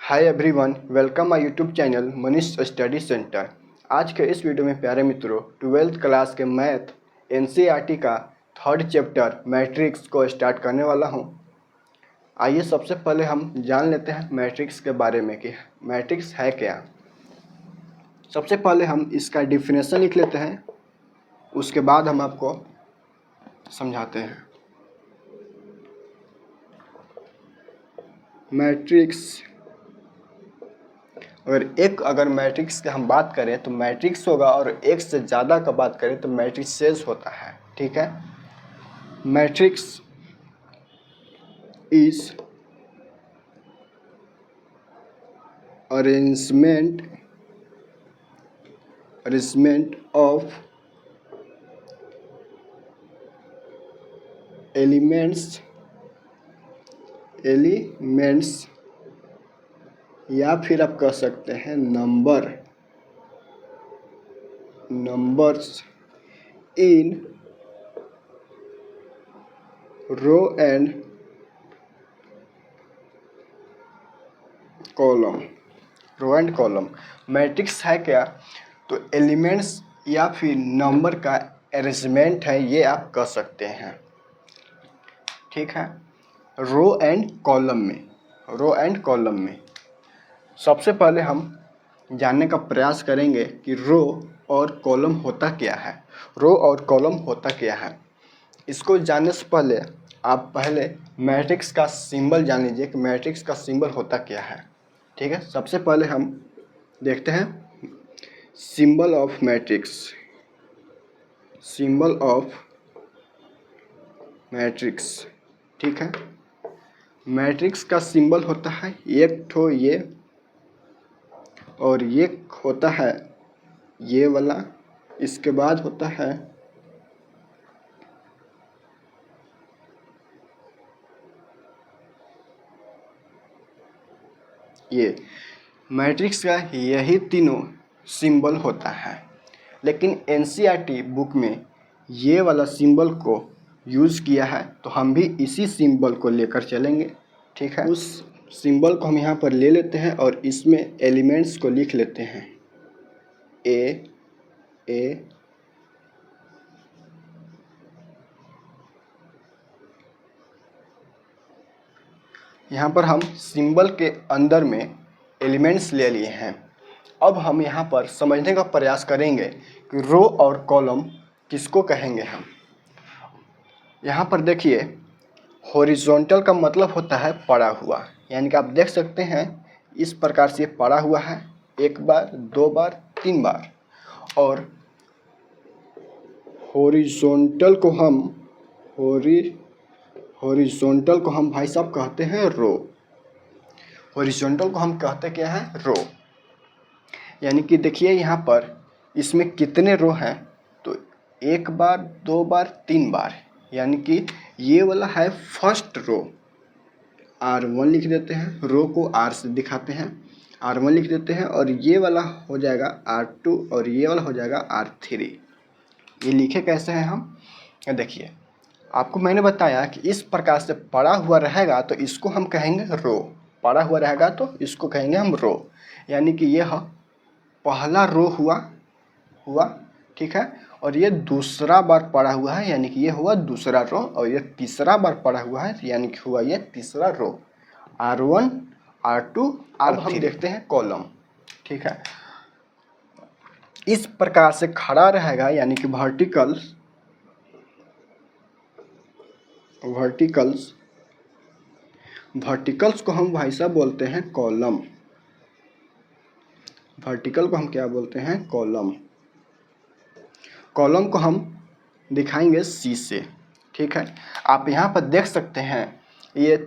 Hi everyone, welcome my YouTube channel Manish study centre. आज के इस वीडियो में प्यारे मित्रों 12th क्लास के मैथ एनसीईआरटी का थर्ड चैप्टर मैट्रिक्स को स्टार्ट करने वाला हूं। आइए सबसे पहले हम जान लेते हैं मैट्रिक्स के बारे में कि मैट्रिक्स है क्या। सबसे पहले हम इसका डिफिनेशन लिख लेते हैं, उसके बाद हम आपको समझाते हैं। मैट्रिक्स अगर मैट्रिक्स की हम बात करें तो मैट्रिक्स होगा, और एक से ज़्यादा का बात करें तो मैट्रिसेस होता है। ठीक है, matrix is arrangement of elements या फिर आप कह सकते हैं numbers in row and column. Matrix है क्या? तो एलिमेंट्स या फिर नंबर का अरेंजमेंट है, ये आप कह सकते हैं। ठीक है, रो एंड कॉलम में सबसे पहले हम जानने का प्रयास करेंगे कि रो और कॉलम होता क्या है। इसको जानने से पहले आप पहले मैट्रिक्स का सिंबल जान लीजिए कि मैट्रिक्स का सिंबल होता क्या है। ठीक है, सबसे पहले हम देखते हैं सिंबल ऑफ मैट्रिक्स। ठीक है, मैट्रिक्स का सिंबल होता है एक ठो ये, और ये होता है ये वाला, इसके बाद होता है ये। मैट्रिक्स का यही तीनों सिंबल होता है, लेकिन एनसीईआरटी बुक में ये वाला सिंबल को यूज़ किया है, तो हम भी इसी सिंबल को लेकर चलेंगे। ठीक है, उस सिंबल को हम यहाँ पर ले लेते हैं और इसमें एलिमेंट्स को लिख लेते हैं ए। यहाँ पर हम सिंबल के अंदर में एलिमेंट्स ले लिए हैं। अब हम यहाँ पर समझने का प्रयास करेंगे कि रो और कॉलम किसको कहेंगे हम। यहाँ पर देखिए, हॉरिजॉन्टल का मतलब होता है पड़ा हुआ, यानी कि आप देख सकते हैं इस प्रकार से पड़ा हुआ है, एक बार, दो बार, तीन बार। और हॉरिजॉन्टल को हम भाई साहब कहते हैं रो। हॉरिजॉन्टल को हम कहते क्या है? रो। यानी कि देखिए यहाँ पर इसमें कितने रो हैं, तो एक बार, दो बार, तीन बार, यानी कि ये वाला है फर्स्ट रो। R1 लिख देते हैं, रो को R से दिखाते हैं, R1 लिख देते हैं, और ये वाला हो जाएगा R2 और ये वाला हो जाएगा R3। ये लिखे कैसे हैं हम? देखिए, आपको मैंने बताया कि इस प्रकार से पड़ा हुआ रहेगा तो इसको हम कहेंगे रो। पड़ा हुआ रहेगा तो इसको कहेंगे हम रो, यानी कि यह पहला रो हुआ। ठीक है, और ये दूसरा बार पड़ा हुआ है, यानी कि ये हुआ दूसरा रो, और ये तीसरा बार पड़ा हुआ है, यानी कि हुआ ये तीसरा रो। R1, R2, R3। अब हम देखते हैं कॉलम। ठीक है, इस प्रकार से खड़ा रहेगा, यानी कि वर्टिकल्स को हम भाई साहब बोलते हैं कॉलम। वर्टिकल को हम क्या बोलते हैं? कॉलम। कॉलम को हम दिखाएंगे C से। ठीक है, आप यहाँ पर देख सकते हैं ये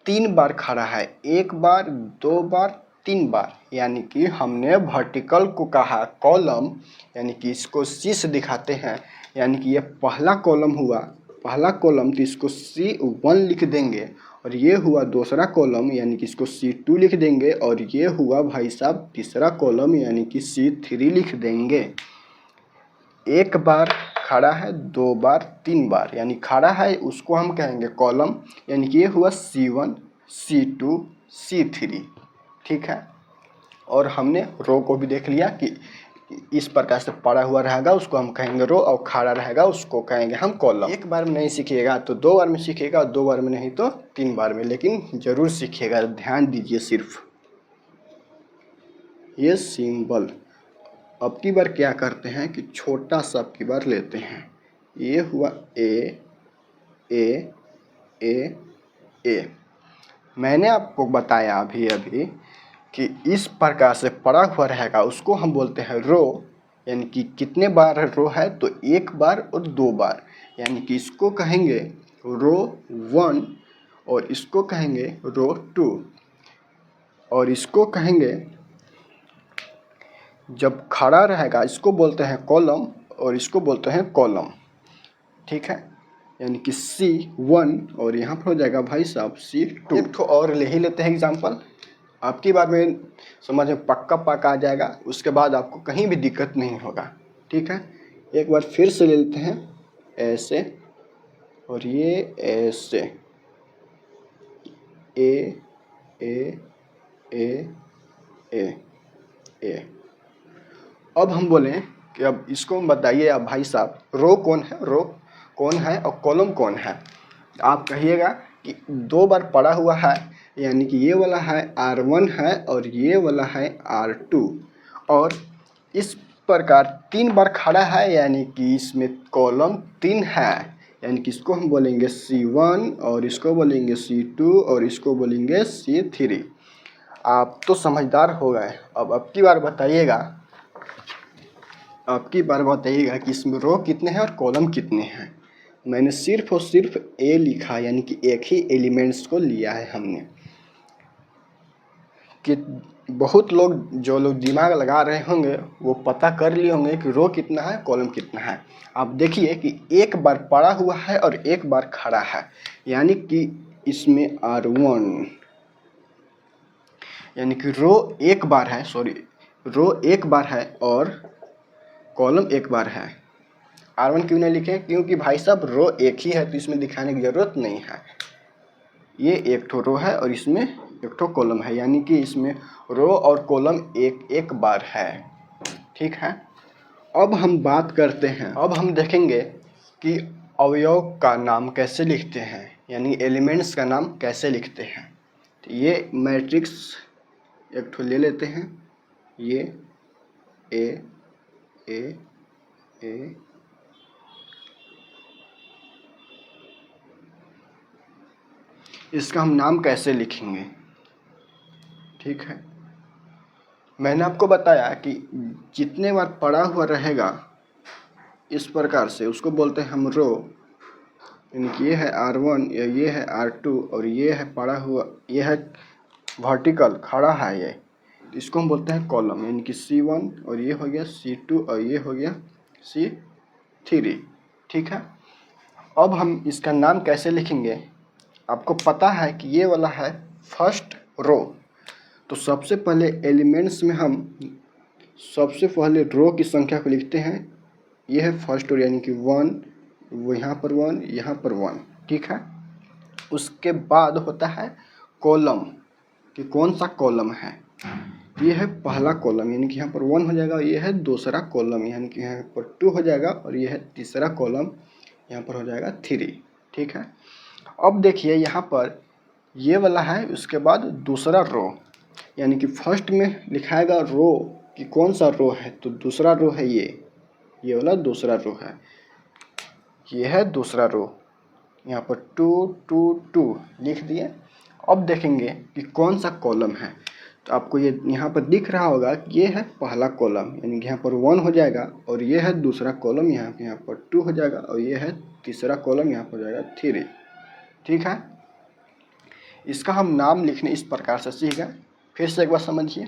तीन बार खड़ा है, एक बार, दो बार, तीन बार, यानी कि हमने वर्टिकल को कहा कॉलम, यानी कि इसको C से दिखाते हैं, यानी कि ये पहला कॉलम हुआ। पहला कॉलम तो इसको C1 लिख देंगे, और ये हुआ दूसरा कॉलम, यानी कि इसको C2 लिख देंगे, और ये हुआ भाई साहब तीसरा कॉलम, यानी कि C3 लिख देंगे। एक बार खड़ा है, दो बार, तीन बार, यानी खड़ा है उसको हम कहेंगे कॉलम, यानी कि ये हुआ C1, C2, C3। ठीक है। और हमने रो को भी देख लिया कि इस प्रकार से पड़ा हुआ रहेगा उसको हम कहेंगे रो, और खड़ा रहेगा उसको कहेंगे हम कॉलम। एक बार में नहीं सीखिएगा तो 2 बार में सीखिएगा, 2 बार में नहीं तो 3 बार में, लेकिन ज़रूर सीखिएगा। ध्यान दीजिए सिर्फ ये सिंबल। अब की बार क्या करते हैं कि छोटा सा अब की बार लेते हैं। ये हुआ ए ए ए ए। मैंने आपको बताया अभी कि इस प्रकार से पड़ा हुआ रहेगा उसको हम बोलते हैं रो। यानी कि कितने बार रो है तो 1 बार और 2 बार, यानी कि इसको कहेंगे रो 1 और इसको कहेंगे रो 2 और इसको कहेंगे, जब खड़ा रहेगा इसको बोलते हैं कॉलम और इसको बोलते हैं कॉलम, ठीक है। यानी कि C1 और यहाँ पर हो जाएगा भाई साहब C2। एक तो और ले ही लेते हैं एग्जाम्पल, आपकी बार में समझ में पक्का आ जाएगा, उसके बाद आपको कहीं भी दिक्कत नहीं होगा, ठीक है। एक बार फिर से ले लेते हैं, ऐसे और ये ऐसे, ए ए ए ए ए। अब हम बोलें कि अब इसको बताइए अब भाई साहब रो कौन है, रो कौन है और कॉलम कौन है। आप कहिएगा कि 2 बार पड़ा हुआ है, यानी कि ये वाला है R1 है और ये वाला है R2, और इस प्रकार 3 बार खड़ा है यानी कि इसमें कॉलम 3 है, यानी कि इसको हम बोलेंगे C1 और इसको बोलेंगे C2 और इसको बोलेंगे C3। आप तो समझदार हो गए। अब की बार बताइएगा, आपकी बार बताइएगा कि इसमें रो कितने हैं और कॉलम कितने हैं। मैंने सिर्फ और सिर्फ ए लिखा, यानी कि एक ही एलिमेंट्स को लिया है हमने। कि बहुत लोग जो लोग दिमाग लगा रहे होंगे वो पता कर लिए होंगे कि रो कितना है कॉलम कितना है। आप देखिए कि 1 बार पड़ा हुआ है और 1 बार खड़ा है, यानी कि इसमें R1, यानी कि रो 1 बार है, सॉरी रो 1 बार है और कॉलम 1 बार है। R1 क्यों नहीं लिखे, क्योंकि भाई साहब रो एक ही है तो इसमें दिखाने की ज़रूरत नहीं है। ये एक ठो रो है और इसमें एक ठो कॉलम है, यानी कि इसमें रो और कॉलम एक बार है, ठीक है। अब हम बात करते हैं, अब हम देखेंगे कि अवयव का नाम कैसे लिखते हैं, यानी एलिमेंट्स का नाम कैसे लिखते हैं। तो ये मैट्रिक्स एक ठो ले लेते हैं, ये ए ए ए इसका हम नाम कैसे लिखेंगे, ठीक है। मैंने आपको बताया कि जितने बार पड़ा हुआ रहेगा इस प्रकार से उसको बोलते हैं हम रो, यानी कि ये है R1 या ये है R2 और ये है पड़ा हुआ, ये है वर्टिकल खड़ा है ये, तो इसको हम बोलते हैं कॉलम, यानी कि C1 और ये हो गया C2 और ये हो गया C3, ठीक है। अब हम इसका नाम कैसे लिखेंगे, आपको पता है कि ये वाला है फर्स्ट रो, तो सबसे पहले एलिमेंट्स में हम सबसे पहले रो की संख्या को लिखते हैं। ये है फर्स्ट रो, यानी कि 1, वो यहाँ पर 1, यहाँ पर 1, ठीक है। उसके बाद होता है कॉलम, कि कौन सा कॉलम है। ये है पहला कॉलम, यानी कि यहाँ पर 1 हो जाएगा, ये है दूसरा कॉलम, यानी कि यहाँ पर 2 हो जाएगा, और ये है तीसरा कॉलम, यहाँ पर हो जाएगा 3, ठीक है। अब देखिए यहाँ पर ये वाला है, उसके बाद दूसरा रो, यानी कि फर्स्ट में लिखाएगा रो कि कौन सा रो है, तो दूसरा रो है ये वाला दूसरा रो है, ये है दूसरा रो, यहाँ पर 2 2 2 लिख दिए। अब देखेंगे कि कौन सा कॉलम है, तो आपको ये यहाँ पर दिख रहा होगा कि ये है पहला कॉलम, यानी कि यहाँ पर 1 हो जाएगा, और ये है दूसरा कॉलम, यहाँ पर 2 हो जाएगा, और ये है तीसरा कॉलम, यहाँ पर हो जाएगा 3, ठीक है। इसका हम नाम लिखने इस प्रकार से सीख गए। फिर से एक बार समझिए,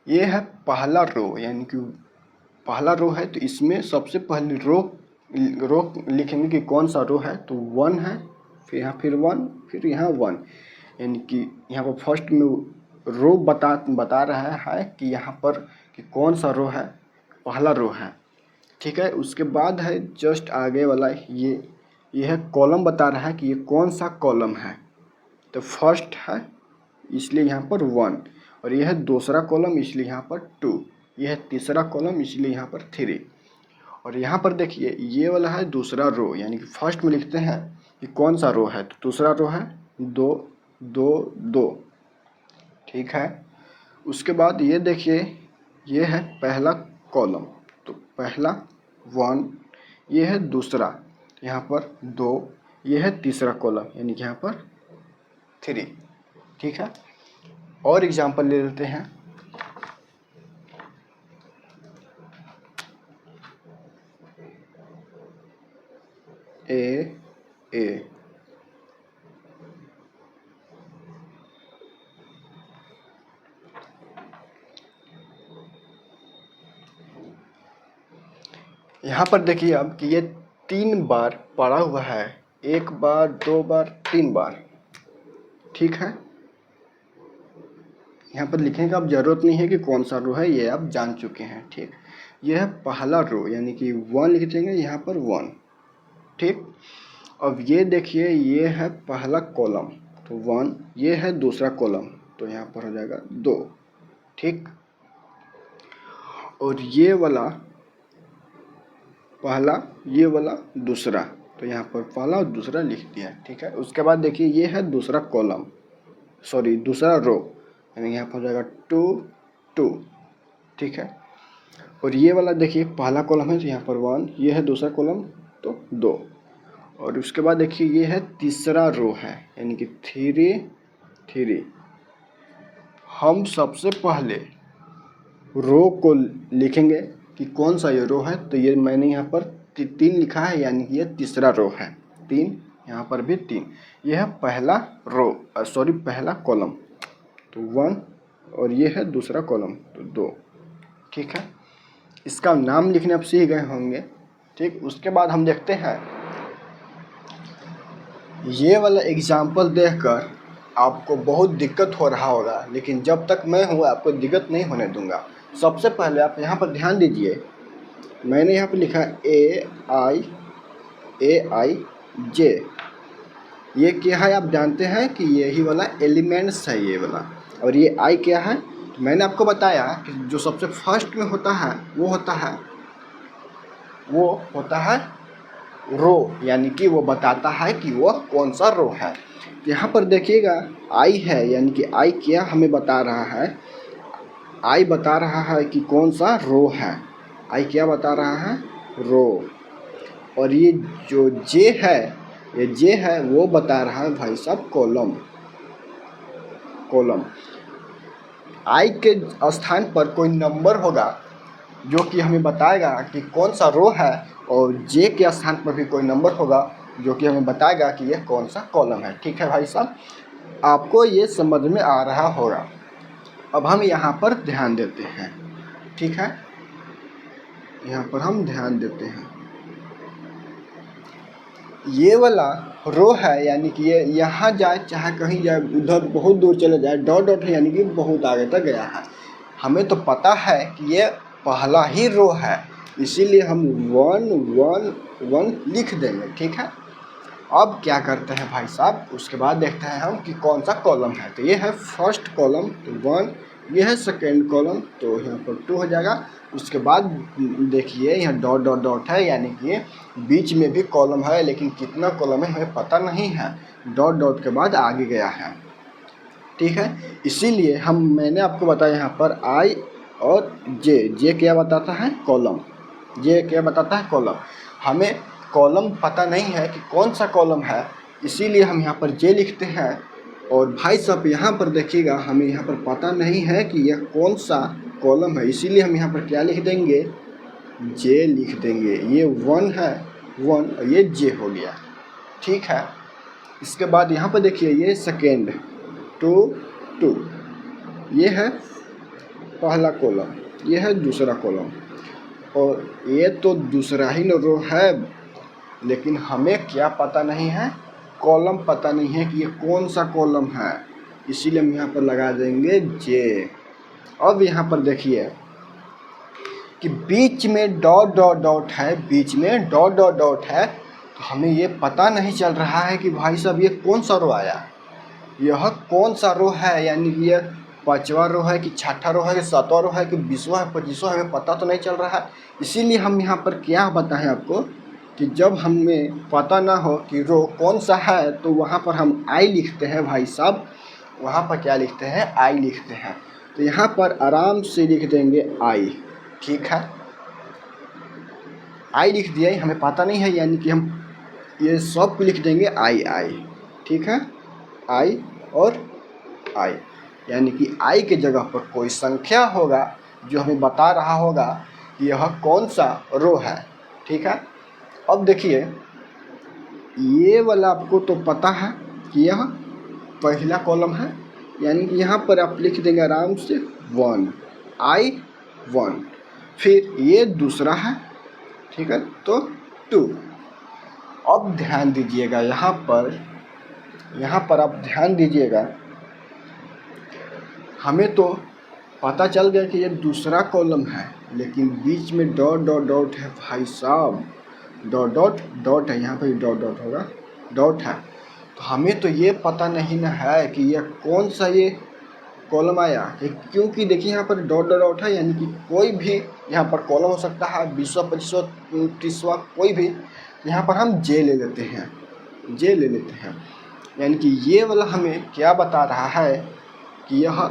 ये है पहला रो, यानी कि पहला रो है तो इसमें सबसे पहले रो लिखेंगे कि कौन सा रो है, तो 1 है, फिर यहाँ फिर 1, फिर यहाँ 1, यानी कि यहाँ पर फर्स्ट में रो बता रहा है कि यहाँ पर कि कौन सा रो है, पहला रो है, ठीक है। उसके बाद है जस्ट आगे वाला ये है कॉलम, बता रहा है कि ये कौन सा कॉलम है, तो फर्स्ट है इसलिए यहाँ पर 1, और यह है दूसरा कॉलम इसलिए यहाँ पर 2, यह है तीसरा कॉलम इसलिए यहाँ पर 3। और यहाँ पर देखिए ये वाला है दूसरा रो, यानी कि फर्स्ट में लिखते हैं कि कौन सा रो है, तो दूसरा रो है 2 2 2, ठीक है। उसके बाद ये देखिए ये है पहला कॉलम, तो पहला 1, ये है दूसरा यहाँ पर 2, ये है तीसरा कॉलम यानी कि यहाँ पर 3, ठीक है। और एग्जांपल ले लेते हैं। ए यहाँ पर देखिए अब कि ये 3 बार पड़ा हुआ है, 1 बार 2 बार 3 बार, ठीक है। यहाँ पर लिखने का अब ज़रूरत नहीं है कि कौन सा रो है, ये आप जान चुके हैं, ठीक। ये है पहला रो यानी कि 1 लिख देंगे यहाँ पर 1, ठीक। अब ये देखिए ये है पहला कॉलम तो 1, ये है दूसरा कॉलम तो यहाँ पर हो जाएगा 2, ठीक। और ये वाला पहला, ये वाला दूसरा, तो यहाँ पर पहला और दूसरा लिख दिया, ठीक है। उसके बाद देखिए ये है दूसरा कॉलम, सॉरी दूसरा रो, यानी यहाँ पर हो जाएगा 2 2, ठीक है। और ये वाला देखिए पहला कॉलम है तो यहाँ पर 1, ये है दूसरा कॉलम तो 2। और उसके बाद देखिए ये है तीसरा रो है यानी कि 3 3। हम सबसे पहले रो को लिखेंगे कि कौन सा ये रो है, तो ये मैंने यहाँ पर 3 लिखा है यानी कि ये तीसरा रो है, 3, यहाँ पर भी 3। यह है पहला रो, सॉरी पहला कॉलम तो 1, और ये है दूसरा कॉलम तो 2, ठीक है। इसका नाम लिखने आप सीख गए होंगे, ठीक। उसके बाद हम देखते हैं ये वाला एग्जाम्पल देखकर आपको बहुत दिक्कत हो रहा होगा, लेकिन जब तक मैं हूँ आपको दिक्कत नहीं होने दूंगा। सबसे पहले आप यहाँ पर ध्यान दीजिए, मैंने यहाँ पर लिखा AI J, ये क्या है आप जानते हैं कि यही वाला एलिमेंट्स है ये वाला। और ये I क्या है, तो मैंने आपको बताया कि जो सबसे फर्स्ट में होता है वो होता है रो, यानी कि वो बताता है कि वो कौन सा रो है। तो यहाँ पर देखिएगा I है यानी कि I क्या हमें बता रहा है, I बता रहा है कि कौन सा रो है, I क्या बता रहा है, रो। और ये जो J है, ये J है वो बता रहा है भाई साहब कॉलम। I के स्थान पर कोई नंबर होगा जो कि हमें बताएगा कि कौन सा रो है, और J के स्थान पर भी कोई नंबर होगा जो कि हमें बताएगा कि यह कौन सा कॉलम है, ठीक है भाई साहब। आपको ये समझ में आ रहा होगा। अब हम यहाँ पर ध्यान देते हैं, ठीक है। यहाँ पर हम ध्यान देते हैं, ये वाला रो है यानी कि ये यहाँ जाए चाहे कहीं जाए, उधर बहुत दूर चले जाए, डॉट डॉट है यानी कि बहुत आगे तक गया है। हमें तो पता है कि ये पहला ही रो है, इसीलिए हम 1 1 1 लिख देंगे, ठीक है। अब क्या करते हैं भाई साहब, उसके बाद देखते हैं हम कि कौन सा कॉलम है। तो ये है फर्स्ट कॉलम तो 1, ये है सेकेंड कॉलम तो यहाँ पर 2 हो जाएगा। उसके बाद देखिए यहाँ डॉट डॉट डॉट है यानी कि बीच में भी कॉलम है, लेकिन कितना कॉलम है हमें पता नहीं है, डॉट डॉट के बाद आगे गया है, ठीक है। इसीलिए मैंने आपको बताया यहाँ पर I और J क्या बताता है, कॉलम। J क्या बताता है, कॉलम। हमें कॉलम पता नहीं है कि कौन सा कॉलम है, इसीलिए हम यहाँ पर J लिखते हैं। और भाई साहब यहाँ पर देखिएगा हमें यहाँ पर पता नहीं है कि यह कौन सा कॉलम है, इसीलिए हम यहाँ पर क्या लिख देंगे, J लिख देंगे। ये 1 है 1 और ये J हो गया, ठीक है। इसके बाद यहाँ पर देखिए ये सेकेंड 2 2, ये है पहला कॉलम, ये है दूसरा कॉलम, और ये तो दूसरा ही रो है, लेकिन हमें क्या पता नहीं है, कॉलम पता नहीं है कि ये कौन सा कॉलम है, इसीलिए हम यहाँ पर लगा देंगे J। अब यहाँ पर देखिए कि बीच में डॉट डॉट डॉट है, बीच में डॉट डॉट डॉट है, तो हमें ये पता नहीं चल रहा है कि भाई साहब ये कौन सा रो आया, यह कौन सा रो है, यानी कि यह 5वां रो है कि 6ठा रो है कि 7वां रो है कि 20वां है 25वां, हमें पता तो नहीं चल रहा है। इसीलिए हम यहाँ पर क्या बताएं आपको कि जब हमें पता ना हो कि रो कौन सा है तो वहाँ पर हम आई लिखते हैं भाई साहब। वहाँ पर क्या लिखते हैं? आई लिखते हैं। तो यहाँ पर आराम से लिख देंगे आई। ठीक है, आई लिख दिया, हमें पता नहीं है यानी कि हम ये सब को लिख देंगे आई आई। ठीक है, आई और आई, यानी कि आई के जगह पर कोई संख्या होगा जो हमें बता रहा होगा कि यह कौन सा रो है। ठीक है, अब देखिए ये वाला आपको तो पता है कि यह पहला कॉलम है, यानी कि यहाँ पर आप लिख देंगे आराम से 1 आई 1। फिर ये दूसरा है, ठीक है, तो 2। अब ध्यान दीजिएगा यहाँ पर आप ध्यान दीजिएगा, हमें तो पता चल गया कि ये दूसरा कॉलम है, लेकिन बीच में डॉट डॉट डॉट है भाई साहब, डॉट डॉट डॉट है, यहाँ पर डॉट डॉट होगा, डॉट है। तो हमें तो ये पता नहीं ना है कि यह कौन सा ये कॉलम आया, क्योंकि देखिए यहाँ पर डॉट डॉट डॉट है, यानी कि कोई भी यहाँ पर कॉलम हो सकता है, 20वां 25वां 30वां कोई भी। यहाँ पर हम जे ले लेते हैं, जे ले लेते हैं, यानी कि ये वाला हमें क्या बता रहा है कि यह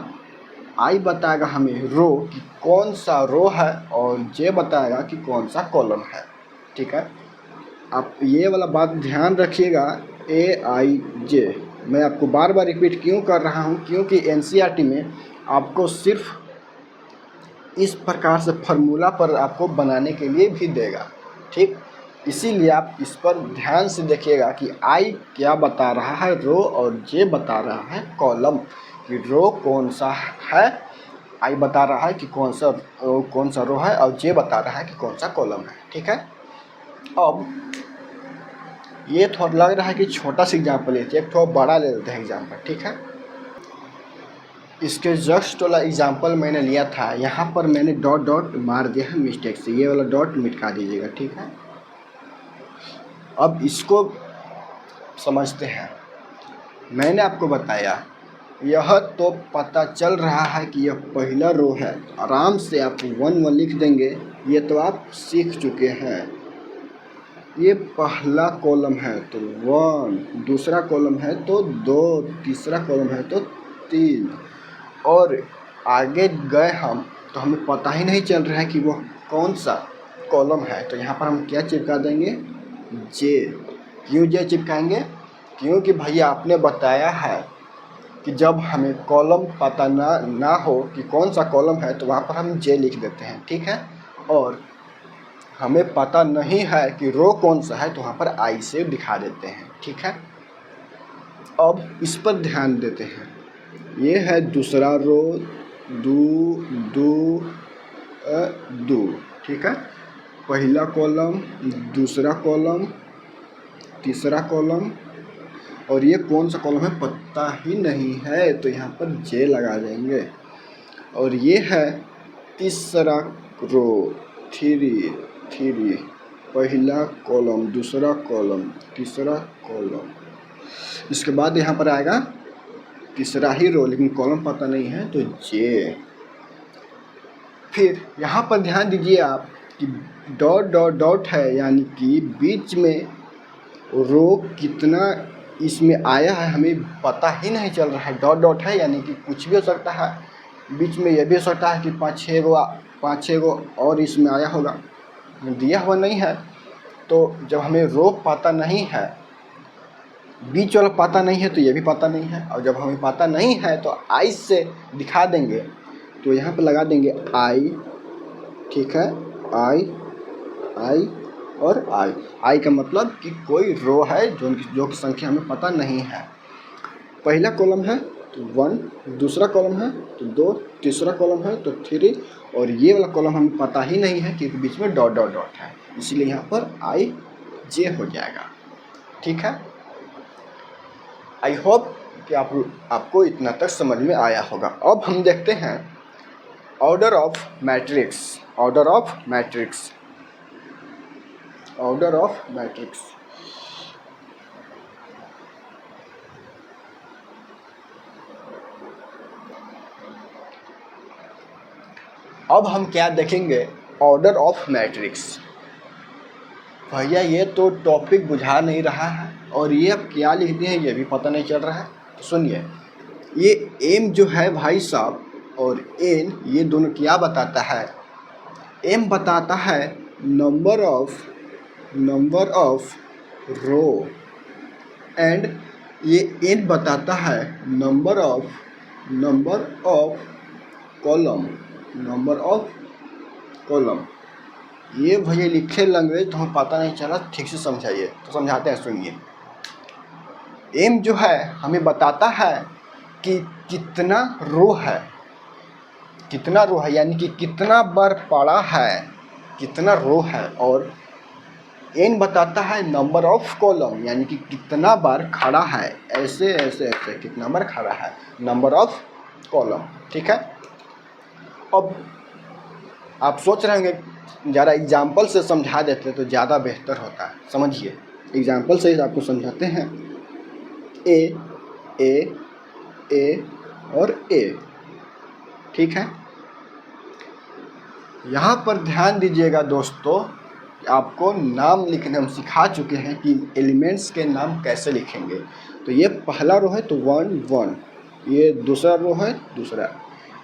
आई बताएगा हमें रो कि कौन सा रो है, और जे बताएगा कि कौन सा कॉलम है। ठीक है, आप ये वाला बात ध्यान रखिएगा, ए आई जे। मैं आपको बार बार रिपीट क्यों कर रहा हूँ, क्योंकि एनसीईआरटी में आपको सिर्फ इस प्रकार से फार्मूला पर आपको बनाने के लिए भी देगा। ठीक, इसीलिए आप इस पर ध्यान से देखिएगा कि आई क्या बता रहा है रो, और जे बता रहा है कॉलम कि रो कौन सा है। आई बता रहा है कि कौन सा रो है, और जे बता रहा है कि कौन सा कॉलम है। ठीक है, अब ये थोड़ा लग रहा है कि छोटा सा एग्जाम्पल लेते हैं, एक थोड़ा बड़ा ले लेते हैं एग्जाम्पल। ठीक है, इसके जस्ट वाला एग्जाम्पल मैंने लिया था, यहाँ पर मैंने डॉट डॉट मार दिया है मिस्टेक से, ये वाला डॉट मिटा दीजिएगा। ठीक है, अब इसको समझते हैं। मैंने आपको बताया यह तो पता चल रहा है कि यह पहला रो है, आराम से आप 1 लिख देंगे, ये तो आप सीख चुके हैं। ये पहला कॉलम है तो 1, दूसरा कॉलम है तो 2, तीसरा कॉलम है तो 3, और आगे गए हम तो हमें पता ही नहीं चल रहा है कि वह कौन सा कॉलम है। तो यहाँ पर हम क्या चिपका देंगे? जे। क्यों जे चिपकाएंगे? क्योंकि भैया आपने बताया है कि जब हमें कॉलम पता ना हो कि कौन सा कॉलम है तो वहाँ पर हम जे लिख देते हैं। ठीक है, और हमें पता नहीं है कि रो कौन सा है तो वहाँ पर आई से दिखा देते हैं। ठीक है, अब इस पर ध्यान देते हैं। ये है दूसरा रो, दो। ठीक है, पहला कॉलम, दूसरा कॉलम, तीसरा कॉलम, और ये कौन सा कॉलम है पता ही नहीं है तो यहाँ पर जे लगा देंगे। और ये है तीसरा रो, 3, पहला कॉलम, दूसरा कॉलम, तीसरा कॉलम। इसके बाद यहाँ पर आएगा तीसरा ही रो, लेकिन कॉलम पता नहीं है तो जे। फिर यहाँ पर ध्यान दीजिए आप कि डॉट डॉट डॉट है, यानी कि बीच में रो कितना इसमें आया है हमें पता ही नहीं चल रहा है। डॉट डॉट है यानी कि कुछ भी हो सकता है, बीच में यह भी हो सकता है कि 5-6 गो और इसमें आया होगा, दिया हुआ नहीं है। तो जब हमें रो पता नहीं है, बीच वाला पता नहीं है तो ये भी पता नहीं है, और जब हमें पता नहीं है तो आई से दिखा देंगे। तो यहाँ पर लगा देंगे आई। ठीक है, आई और आई का मतलब कि कोई रो है जो कि संख्या हमें पता नहीं है। पहला कॉलम है तो 1, दूसरा कॉलम है तो 2, तीसरा कॉलम है तो 3, और ये वाला कॉलम हमें पता ही नहीं है क्योंकि बीच में डॉट डॉट डॉट है, इसलिए यहाँ पर आई जे हो जाएगा। ठीक है, आई होप कि आपको इतना तक समझ में आया होगा। अब हम देखते हैं order of matrix. Order of matrix अब हम क्या देखेंगे, ऑर्डर ऑफ मैट्रिक्स। भैया ये तो टॉपिक बुझा नहीं रहा है और ये अब क्या लिख दिए हैं ये भी पता नहीं चल रहा है। तो सुनिए, ये एम जो है भाई साहब और एन, ये दोनों क्या बताता है। एम बताता है नंबर ऑफ रो एंड ये एन बताता है नंबर ऑफ कॉलम। ये भैया लिखे लैंग्वेज तो हमें पता नहीं चला, ठीक से समझाइए। तो समझाते हैं, सुनिए। एम जो है हमें बताता है कि कितना रो है, यानी कि कितना बार पड़ा है, कितना रो है। और एन बताता है नंबर ऑफ कॉलम, यानी कि कितना बार खड़ा है, ऐसे ऐसे ऐसे कितना बार खड़ा है, नंबर ऑफ कॉलम। ठीक है। अब आप सोच रहे होंगे ज़रा एग्जाम्पल से समझा देते तो ज़्यादा बेहतर होता है। समझिए, एग्जाम्पल से आपको समझाते हैं। ए और ए, ठीक है। यहाँ पर ध्यान दीजिएगा दोस्तों, आपको नाम लिखने हम सिखा चुके हैं कि एलिमेंट्स के नाम कैसे लिखेंगे। तो ये पहला रो है तो 1 1, ये दूसरा रो है दूसरा,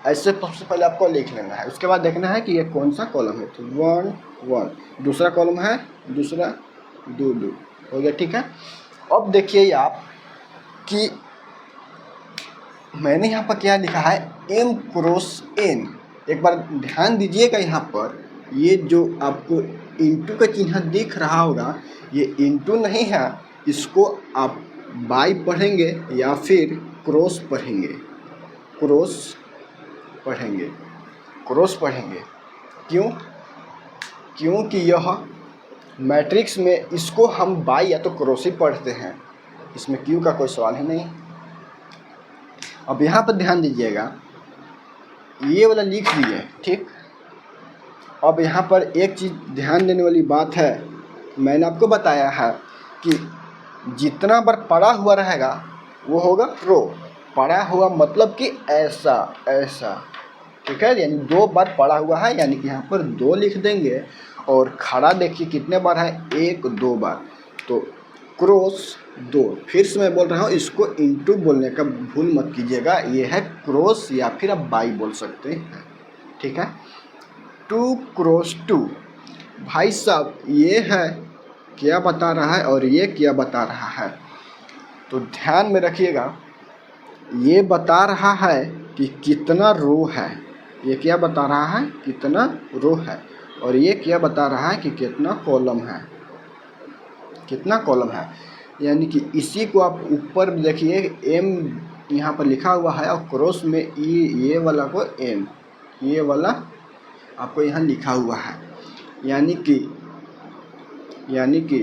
ऐसे सबसे पहले आपको लिख लेना है। उसके बाद देखना है कि ये कौन सा कॉलम है। तो 1 1, दूसरा कॉलम है दूसरा 2 2, हो गया। ठीक है। अब देखिए आप कि मैंने यहाँ पर क्या लिखा है, m क्रॉस n। एक बार ध्यान दीजिएगा, यहाँ पर ये जो आपको इंटू का चिन्ह दिख रहा होगा, ये इंटू नहीं है, इसको आप बाई पढ़ेंगे या फिर क्रॉस पढ़ेंगे, क्रॉस पढ़ेंगे। क्यों? क्योंकि यह मैट्रिक्स में इसको हम बाई या तो क्रॉस ही पढ़ते हैं, इसमें क्यों का कोई सवाल ही नहीं। अब यहाँ पर ध्यान दीजिएगा, ये वाला लिख दिए, ठीक। अब यहाँ पर एक चीज़ ध्यान देने वाली बात है, मैंने आपको बताया है कि जितना बार पड़ा हुआ रहेगा वो होगा रो। पड़ा हुआ मतलब कि ऐसा ऐसा, ठीक है। यानी 2 बार पड़ा हुआ है, यानी कि यहाँ पर 2 लिख देंगे। और खड़ा देखिए कितने बार है, 1 2 बार, तो क्रॉस 2। फिर से मैं बोल रहा हूँ, इसको इंटू बोलने का भूल मत कीजिएगा, ये है क्रॉस या फिर आप बाई बोल सकते हैं, ठीक है। 2 क्रॉस 2, भाई साहब ये है क्या बता रहा है और ये क्या बता रहा है, तो ध्यान में रखिएगा। ये बता रहा है कि कितना रो है, ये क्या बता रहा है, कितना रो है। और ये क्या बता रहा है कि कितना कॉलम है, कितना कॉलम है। यानी कि इसी को आप ऊपर देखिए, एम यहाँ पर लिखा हुआ है और क्रॉस में ये वाला को एम, ये वाला आपको यहाँ लिखा हुआ है। यानी कि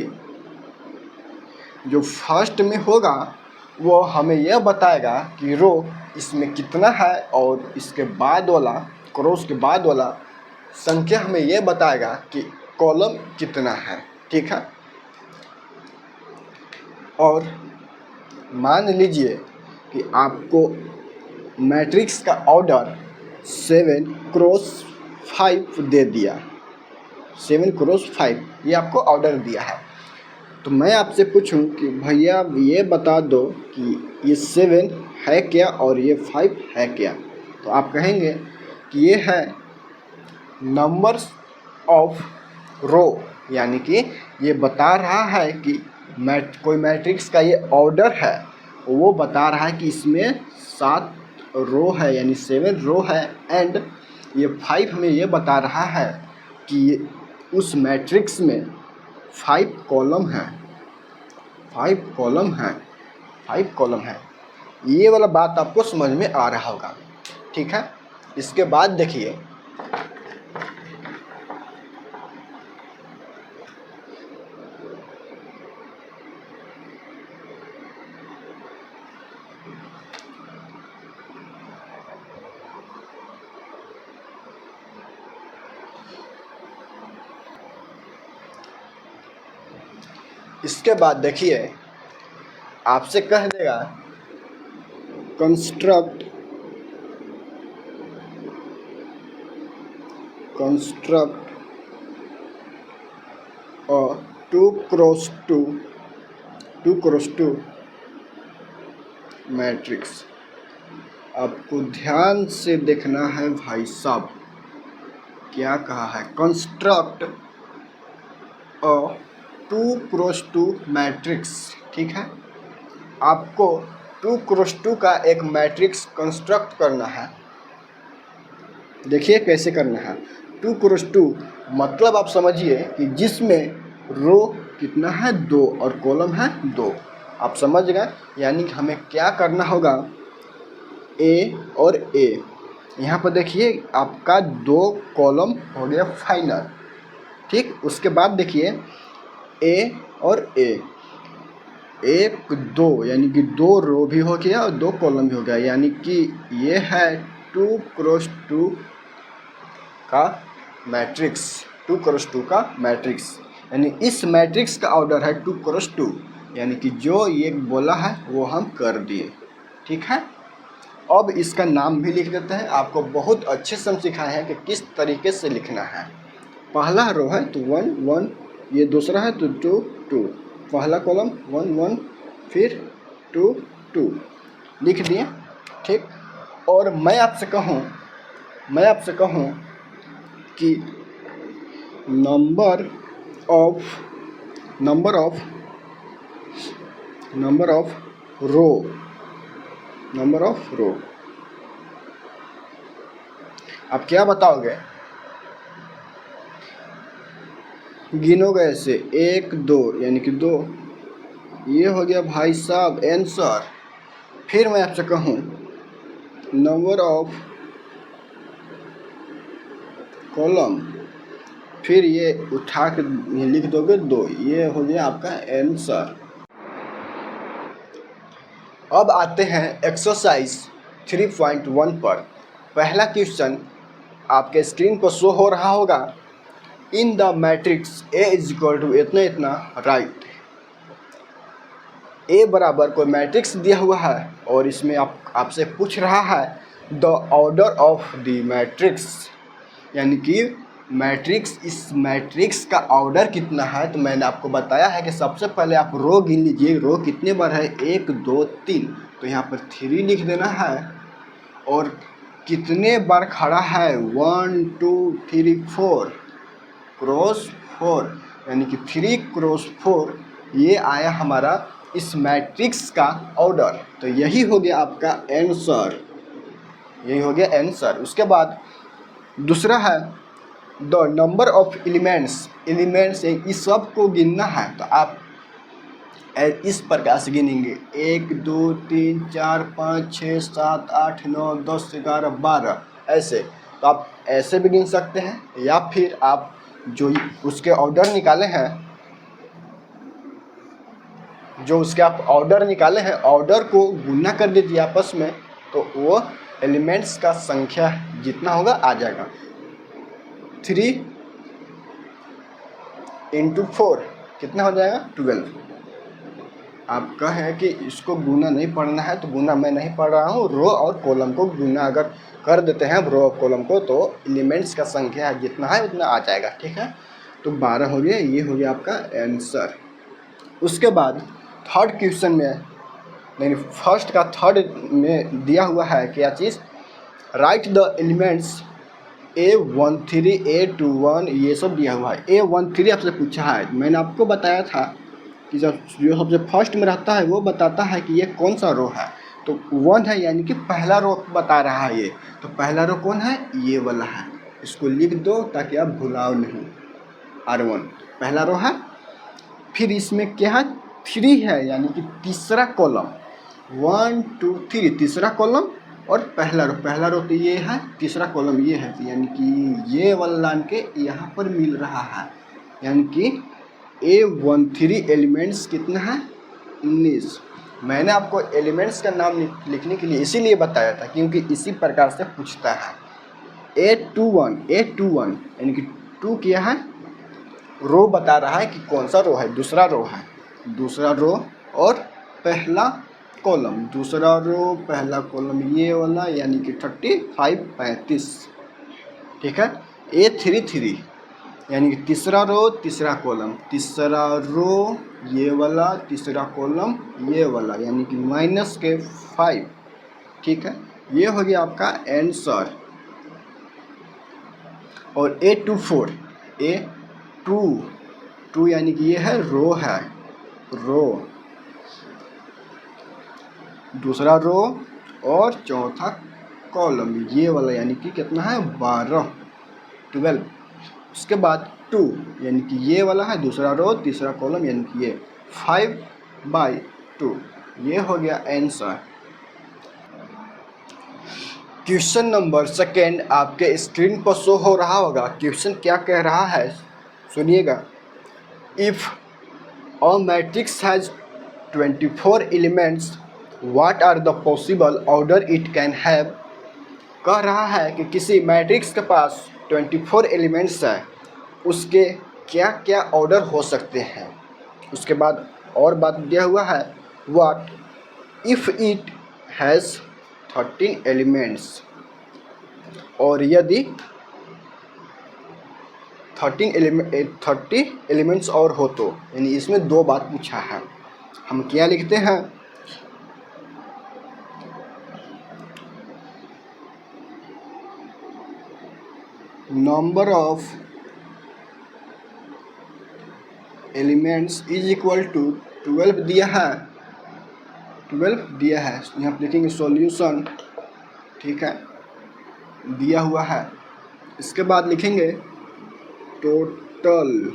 जो फर्स्ट में होगा वो हमें यह बताएगा कि रो इसमें कितना है, और इसके बाद वाला, क्रॉस के बाद वाला संख्या हमें यह बताएगा कि कॉलम कितना है, ठीक है। और मान लीजिए कि आपको मैट्रिक्स का ऑर्डर 7 क्रॉस 5 दे दिया, 7 क्रॉस 5 ये आपको ऑर्डर दिया है। तो मैं आपसे पूछूं कि भैया ये बता दो कि ये 7 है क्या और ये 5 है क्या, तो आप कहेंगे कि ये है नंबर्स ऑफ रो। यानी कि ये बता रहा है कि कोई मैट्रिक्स का ये ऑर्डर है, वो बता रहा है कि इसमें 7 रो है, यानी 7 रो है। एंड ये 5 हमें ये बता रहा है कि उस मैट्रिक्स में 5 कॉलम है, 5 कॉलम है, 5 कॉलम है। ये वाला बात आपको समझ में आ रहा होगा, ठीक है। इसके बाद देखिए, इसके बाद देखिए आपसे कह देगा construct construct a 2x2 matrix. आपको ध्यान से देखना है भाई साहब, क्या कहा है, कंस्ट्रक्ट अ 2x2 मैट्रिक्स। ठीक है, आपको 2x2 का एक मैट्रिक्स कंस्ट्रक्ट करना है। देखिए कैसे करना है। 2x2 मतलब आप समझिए कि जिसमें रो कितना है 2 और कॉलम है 2। आप समझ गए, यानी कि हमें क्या करना होगा, ए और ए। यहाँ पर देखिए आपका 2 कॉलम हो गया फाइनल। ठीक, उसके बाद देखिए ए और ए, 1 2 यानी कि 2 रो भी हो गया और 2 कॉलम भी हो गया, यानी कि ये है 2x2 का मैट्रिक्स। 2x2 का मैट्रिक्स, यानी इस मैट्रिक्स का ऑर्डर है 2x2, यानी कि जो ये बोला है वो हम कर दिए। ठीक है, अब इसका नाम भी लिख देते हैं। आपको बहुत अच्छे से हम सिखाए हैं कि किस तरीके से लिखना है। पहला रो है तो 1 1, ये दूसरा है तो 2 2, पहला कॉलम 1 1 फिर 2 2 लिख दिए। ठीक, और मैं आपसे कहूँ कि नंबर ऑफ रो आप क्या बताओगे, गिनोगे ऐसे 1 2 यानी कि 2, ये हो गया भाई साहब आंसर। फिर मैं आपसे कहूँ नंबर ऑफ कॉलम, फिर ये उठा के लिख दोगे 2, ये हो गया आपका आंसर। अब आते हैं एक्सरसाइज 3.1 पर। पहला क्वेश्चन आपके स्क्रीन पर शो हो रहा होगा, in the matrix A is equal to इतना इतना राइट। ए बराबर कोई मैट्रिक्स दिया हुआ है और इसमें आपसे पूछ रहा है the order of the matrix, यानी कि इस मैट्रिक्स का ऑर्डर कितना है। तो मैंने आपको बताया है कि सबसे पहले आप रो गिन लीजिए, रो कितने बार है 1 2 3, तो यहाँ पर 3 लिख देना है। और कितने बार खड़ा है 1 2 3 4 क्रॉस 4, यानी कि 3 क्रॉस 4 ये आया हमारा इस मैट्रिक्स का ऑर्डर। तो यही हो गया आपका आंसर, यही हो गया आंसर। उसके बाद दूसरा है द नंबर ऑफ एलिमेंट्स इस सब को गिनना है। तो आप इस प्रकार से गिनेंगे 1 2 3 4 5 6 7 8 9 10 11 12 ऐसे। तो आप ऐसे भी गिन सकते हैं, या फिर आप जो उसके ऑर्डर निकाले हैं, ऑर्डर को गुना कर दीजिए आपस में, तो वो एलिमेंट्स का संख्या जितना होगा आ जाएगा। 3 × 4 कितना हो जाएगा 12। आपका है कि इसको गुना नहीं पढ़ना है, तो गुना मैं नहीं पढ़ रहा हूँ, रो और कॉलम को गुना अगर कर देते हैं रो और कॉलम को, तो एलिमेंट्स का संख्या जितना है उतना आ जाएगा। ठीक है, तो 12 हो गया, ये हो गया आपका आंसर। उसके बाद थर्ड क्वेश्चन में, नहीं फर्स्ट का थर्ड में दिया हुआ है क्या चीज़, right the elements A13 A21 ये सब दिया हुआ है। A13 आपसे पूछा है, मैंने आपको बताया था कि जब जो सबसे फर्स्ट में रहता है वो बताता है कि ये कौन सा रो है। तो 1 है, यानी कि पहला रो बता रहा है ये। तो पहला रो कौन है, ये वाला है, इसको लिख दो ताकि आप भुलाओ नहीं। R1 पहला रो है। फिर इसमें क्या है 3 है, यानी कि तीसरा कॉलम 1 2 3 तीसरा कॉलम, और पहला रो तो ये है, तीसरा कॉलम ये है, यानी कि ये वाला लाइन के यहाँ पर मिल रहा है, यानी कि A13 एलिमेंट्स कितना है 19। मैंने आपको एलिमेंट्स का नाम लिखने के लिए इसीलिए बताया था क्योंकि इसी प्रकार से पूछता है। A21 यानी कि 2 क्या है, रो बता रहा है कि कौन सा रो है, दूसरा रो और पहला कॉलम, दूसरा रो पहला कॉलम ये वाला, यानी कि 35 35। ठीक है, A33 यानी कि तीसरा रो तीसरा कॉलम, तीसरा रो ये वाला, तीसरा कॉलम ये वाला, यानी कि माइनस के 5। ठीक है, ये हो गया आपका आंसर। और A24, A2 यानी कि ये है रो, दूसरा रो और चौथा कॉलम ये वाला, यानी कि कितना है 12। उसके बाद 2 यानी कि ये वाला है दूसरा रो तीसरा कॉलम, यानी कि ये 5/2। ये हो गया आंसर। क्वेश्चन नंबर सेकेंड आपके स्क्रीन पर शो हो रहा होगा। क्वेश्चन क्या कह रहा है सुनिएगा। If a matrix has 24 elements, what are the possible order it can have. कह रहा है कि किसी मैट्रिक्स के पास 24 एलिमेंट्स है, उसके क्या क्या ऑर्डर हो सकते हैं। उसके बाद और बात दिया हुआ है, what if it has 13 elements, और यदि 30 एलिमेंट्स और हो तो, यानी इसमें दो बात पूछा है। हम क्या लिखते हैं, number of elements is equal to 12 दिया है, 12 दिया है। यहाँ पर लिखेंगे सॉल्यूशन, ठीक है, दिया हुआ है। इसके बाद लिखेंगे total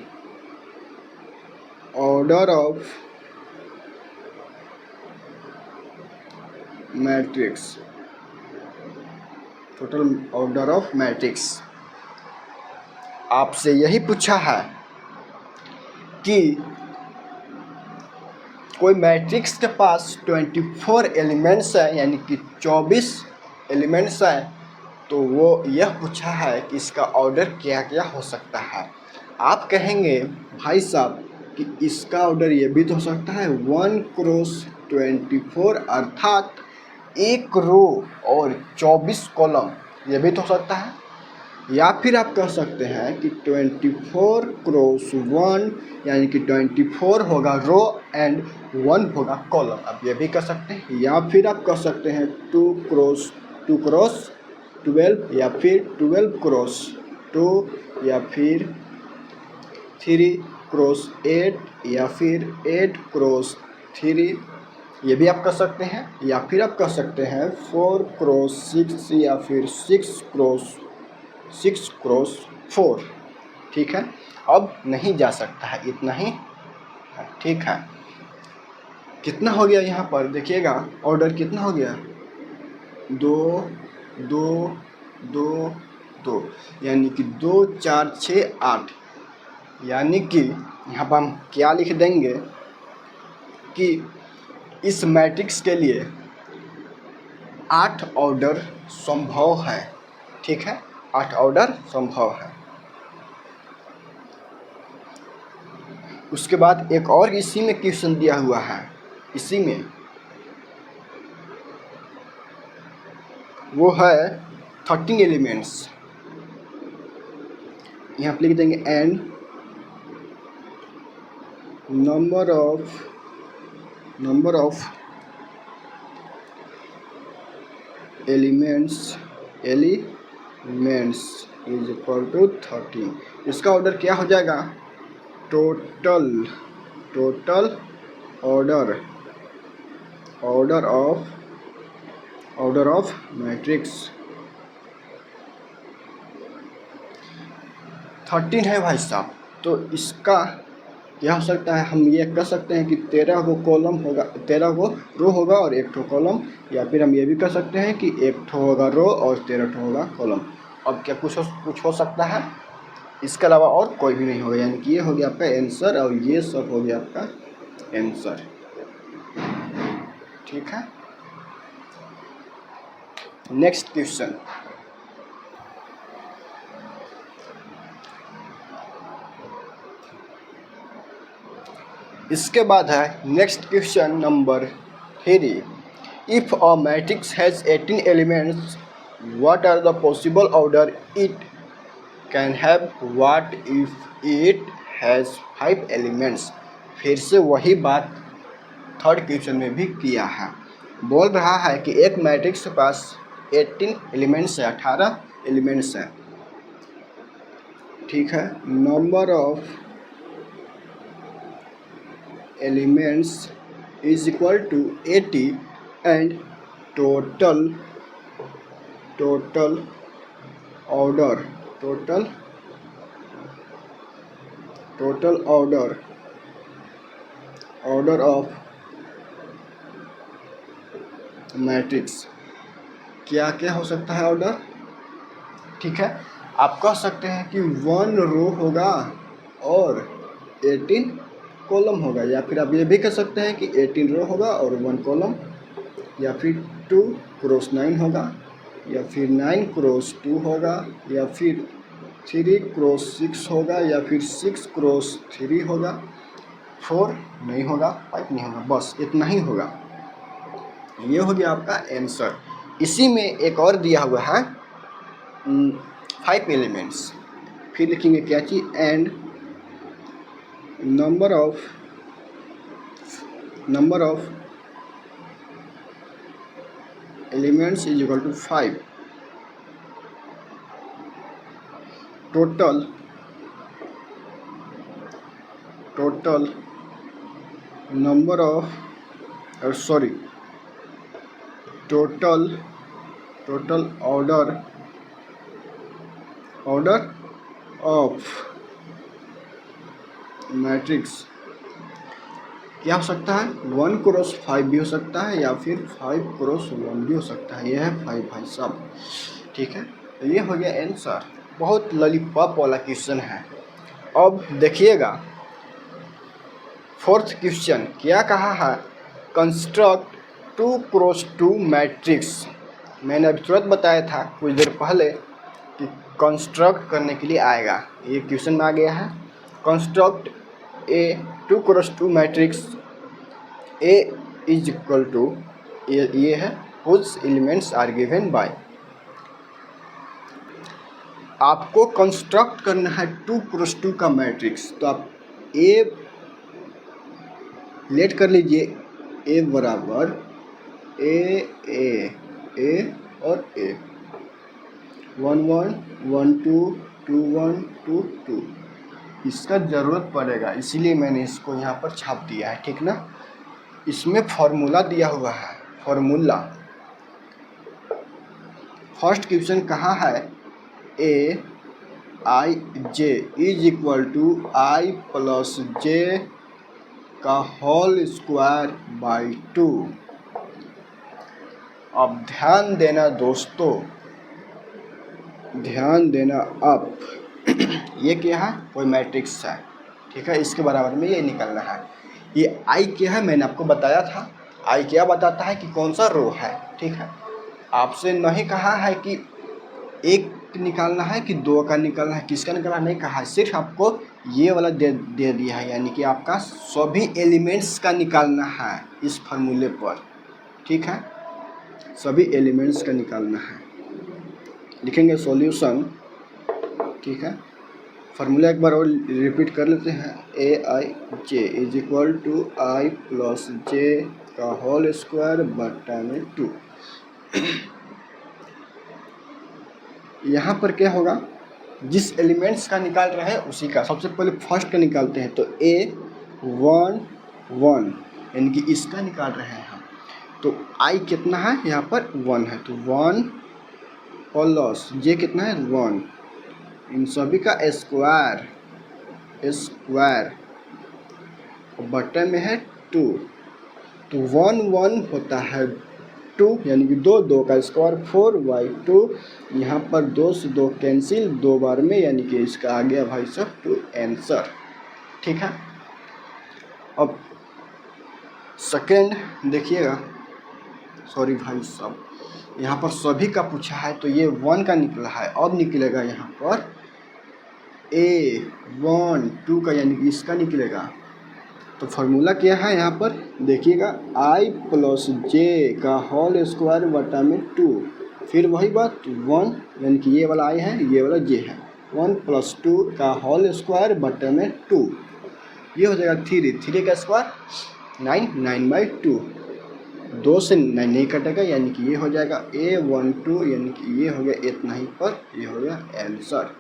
order of matrix, total order of matrix. आपसे यही पूछा है कि कोई मैट्रिक्स के पास 24 एलिमेंट्स है, यानी कि 24 एलिमेंट्स है, तो वो यह पूछा है कि इसका ऑर्डर क्या क्या हो सकता है। आप कहेंगे भाई साहब कि इसका ऑर्डर ये भी तो हो सकता है 1 क्रॉस 24, अर्थात एक रो और 24 कॉलम, ये भी तो हो सकता है। या फिर आप कह सकते हैं कि 24 क्रॉस 1, यानी कि 24 होगा रो एंड 1 होगा कॉलम, आप ये भी कर सकते हैं। या फिर आप कह सकते हैं 2 क्रॉस 12, या फिर 12 क्रॉस 2, या फिर 3 क्रॉस 8, या फिर 8 क्रॉस 3, ये भी आप कर सकते हैं। या फिर आप कर सकते हैं 4 क्रॉस 6, या फिर 6 क्रॉस 4। ठीक है, अब नहीं जा सकता है, इतना ही, ठीक है। कितना हो गया यहाँ पर देखिएगा, ऑर्डर कितना हो गया, 2 2 2 2, यानी कि 2 4 6 8। यानी कि यहाँ पर हम क्या लिख देंगे कि इस मैट्रिक्स के लिए 8 ऑर्डर संभव है। ठीक है, 8 ऑर्डर संभव है। उसके बाद एक और इसी में क्वेश्चन दिया हुआ है, इसी में वो है 13 एलिमेंट्स। यहाँ पर लिख देंगे and number of elements is equal to 13। इसका ऑर्डर क्या हो जाएगा, टोटल ऑर्डर ऑफ मैट्रिक्स 13 है भाई साहब। तो इसका क्या हो सकता है, हम ये कह सकते हैं कि 13 को कॉलम होगा, 13 को रो होगा और 1 ठो कॉलम। या फिर हम ये भी कह सकते हैं कि 1 ठो होगा रो और 13 ठो होगा कॉलम। अब क्या कुछ हो सकता है, इसके अलावा और कोई भी नहीं होगा, यानी कि ये हो गया आपका आंसर और ये सब हो गया आपका आंसर। ठीक है, नेक्स्ट क्वेश्चन। इसके बाद है next question number 3। If a matrix has 18 elements, what are the possible order it can have what if it has 5 elements. फिर से वही बात थर्ड क्वेश्चन में भी किया है। बोल रहा है कि एक मैट्रिक्स के पास 18 एलिमेंट्स है, 18 एलिमेंट्स हैं, ठीक है। Number of elements is equal to 80 and total order of matrix क्या क्या हो सकता है ऑर्डर, ठीक है। आप कह सकते हैं कि 1 रो होगा और 18 कॉलम होगा, या फिर आप ये भी कह सकते हैं कि 18 रो होगा और 1 कॉलम, या फिर 2 क्रॉस 9 होगा, या फिर 9 क्रॉस 2 होगा, या फिर 3 क्रॉस 6 होगा, या फिर 6 क्रॉस 3 होगा, 4 नहीं होगा, 5 नहीं होगा, बस इतना ही होगा। ये हो गया आपका आंसर। इसी में एक और दिया हुआ है 5 एलिमेंट्स, फिर लिखेंगे क्या चीज, and number of elements is equal to 5, total number of total order of matrix क्या हो सकता है, 1 क्रॉस 5 भी हो सकता है, या फिर 5 क्रॉस 1 भी हो सकता है। यह है 5 भाई साहब, ठीक है। तो ये हो गया आंसर। बहुत लॉलीपॉप वाला क्वेश्चन है। अब देखिएगा फोर्थ क्वेश्चन क्या कहा है, कंस्ट्रक्ट 2 क्रॉस 2 मैट्रिक्स। मैंने अभी तुरंत बताया था कुछ देर पहले कि कंस्ट्रक्ट करने के लिए आएगा, ये क्वेश्चन में आ गया है। Construct a 2 cross 2 matrix A is equal to, ये है whose elements are given by. आपको कंस्ट्रक्ट करना है 2 क्रॉस 2 का मैट्रिक्स, तो आप ए लेट कर लीजिए, ए बराबर ए और ए, 1 1 1 2 2 1 2 2। इसका ज़रूरत पड़ेगा, इसीलिए मैंने इसको यहाँ पर छाप दिया है, ठीक ना। इसमें फॉर्मूला दिया हुआ है, फॉर्मूला। फर्स्ट क्वेश्चन कहाँ है, A I J is equal to I plus J का होल स्क्वायर बाई 2। अब ध्यान देना दोस्तों, ध्यान देना आप ये क्या है, कोई मैट्रिक्स है, ठीक है। इसके बराबर में ये निकालना है। ये आई क्या है, मैंने आपको बताया था। आई क्या बताता है कि कौन सा रो है, ठीक है। आपसे नहीं कहा है कि एक निकालना है कि 2 का निकालना है, किसका निकालना नहीं कहा है, सिर्फ आपको ये वाला दे दिया है, यानी कि आपका सभी एलिमेंट्स का निकालना है इस फार्मूले पर, ठीक है। सभी एलिमेंट्स का निकालना है। लिखेंगे सॉल्यूशन, ठीक है। फार्मूला एक बार और रिपीट कर लेते हैं, A I J is equal to I plus J का होल स्क्वायर बटा में 2। यहाँ पर क्या होगा, जिस एलिमेंट्स का निकाल रहे हैं उसी का, सबसे पहले फर्स्ट का निकालते हैं। तो ए 1 1 यानी कि इसका निकाल रहे हैं हम, तो आई कितना है, यहाँ पर 1 है, तो 1 प्लस जे कितना है 1, इन सभी का स्क्वायर बटे में है 2, तो 1 1 होता है 2 यानी कि 2 2 का स्क्वायर 4/2। यहाँ पर 2 से 2 कैंसिल 2 बार में, यानी कि इसका आ गया भाई साहब 2 आंसर, ठीक है। अब सेकेंड देखिएगा, सॉरी भाई साहब, यहाँ पर सभी का पूछा है, तो ये 1 का निकला है। अब निकलेगा यहाँ पर ए 1 2 का, यानी कि इसका निकलेगा। तो फार्मूला क्या है यहाँ पर देखिएगा, आई प्लस जे का होल स्क्वायर बटा में 2, फिर वही बात 1 यानी कि ये वाला आई है, ये वाला जे है, 1+2 का होल स्क्वायर बटे में 2, ये हो जाएगा 3 का स्क्वायर 9, 9/2, 2 से 9 नहीं कटेगा, यानी कि ये हो जाएगा A12, यानी कि ये हो गया इतना ही पर, ये हो गया आंसर।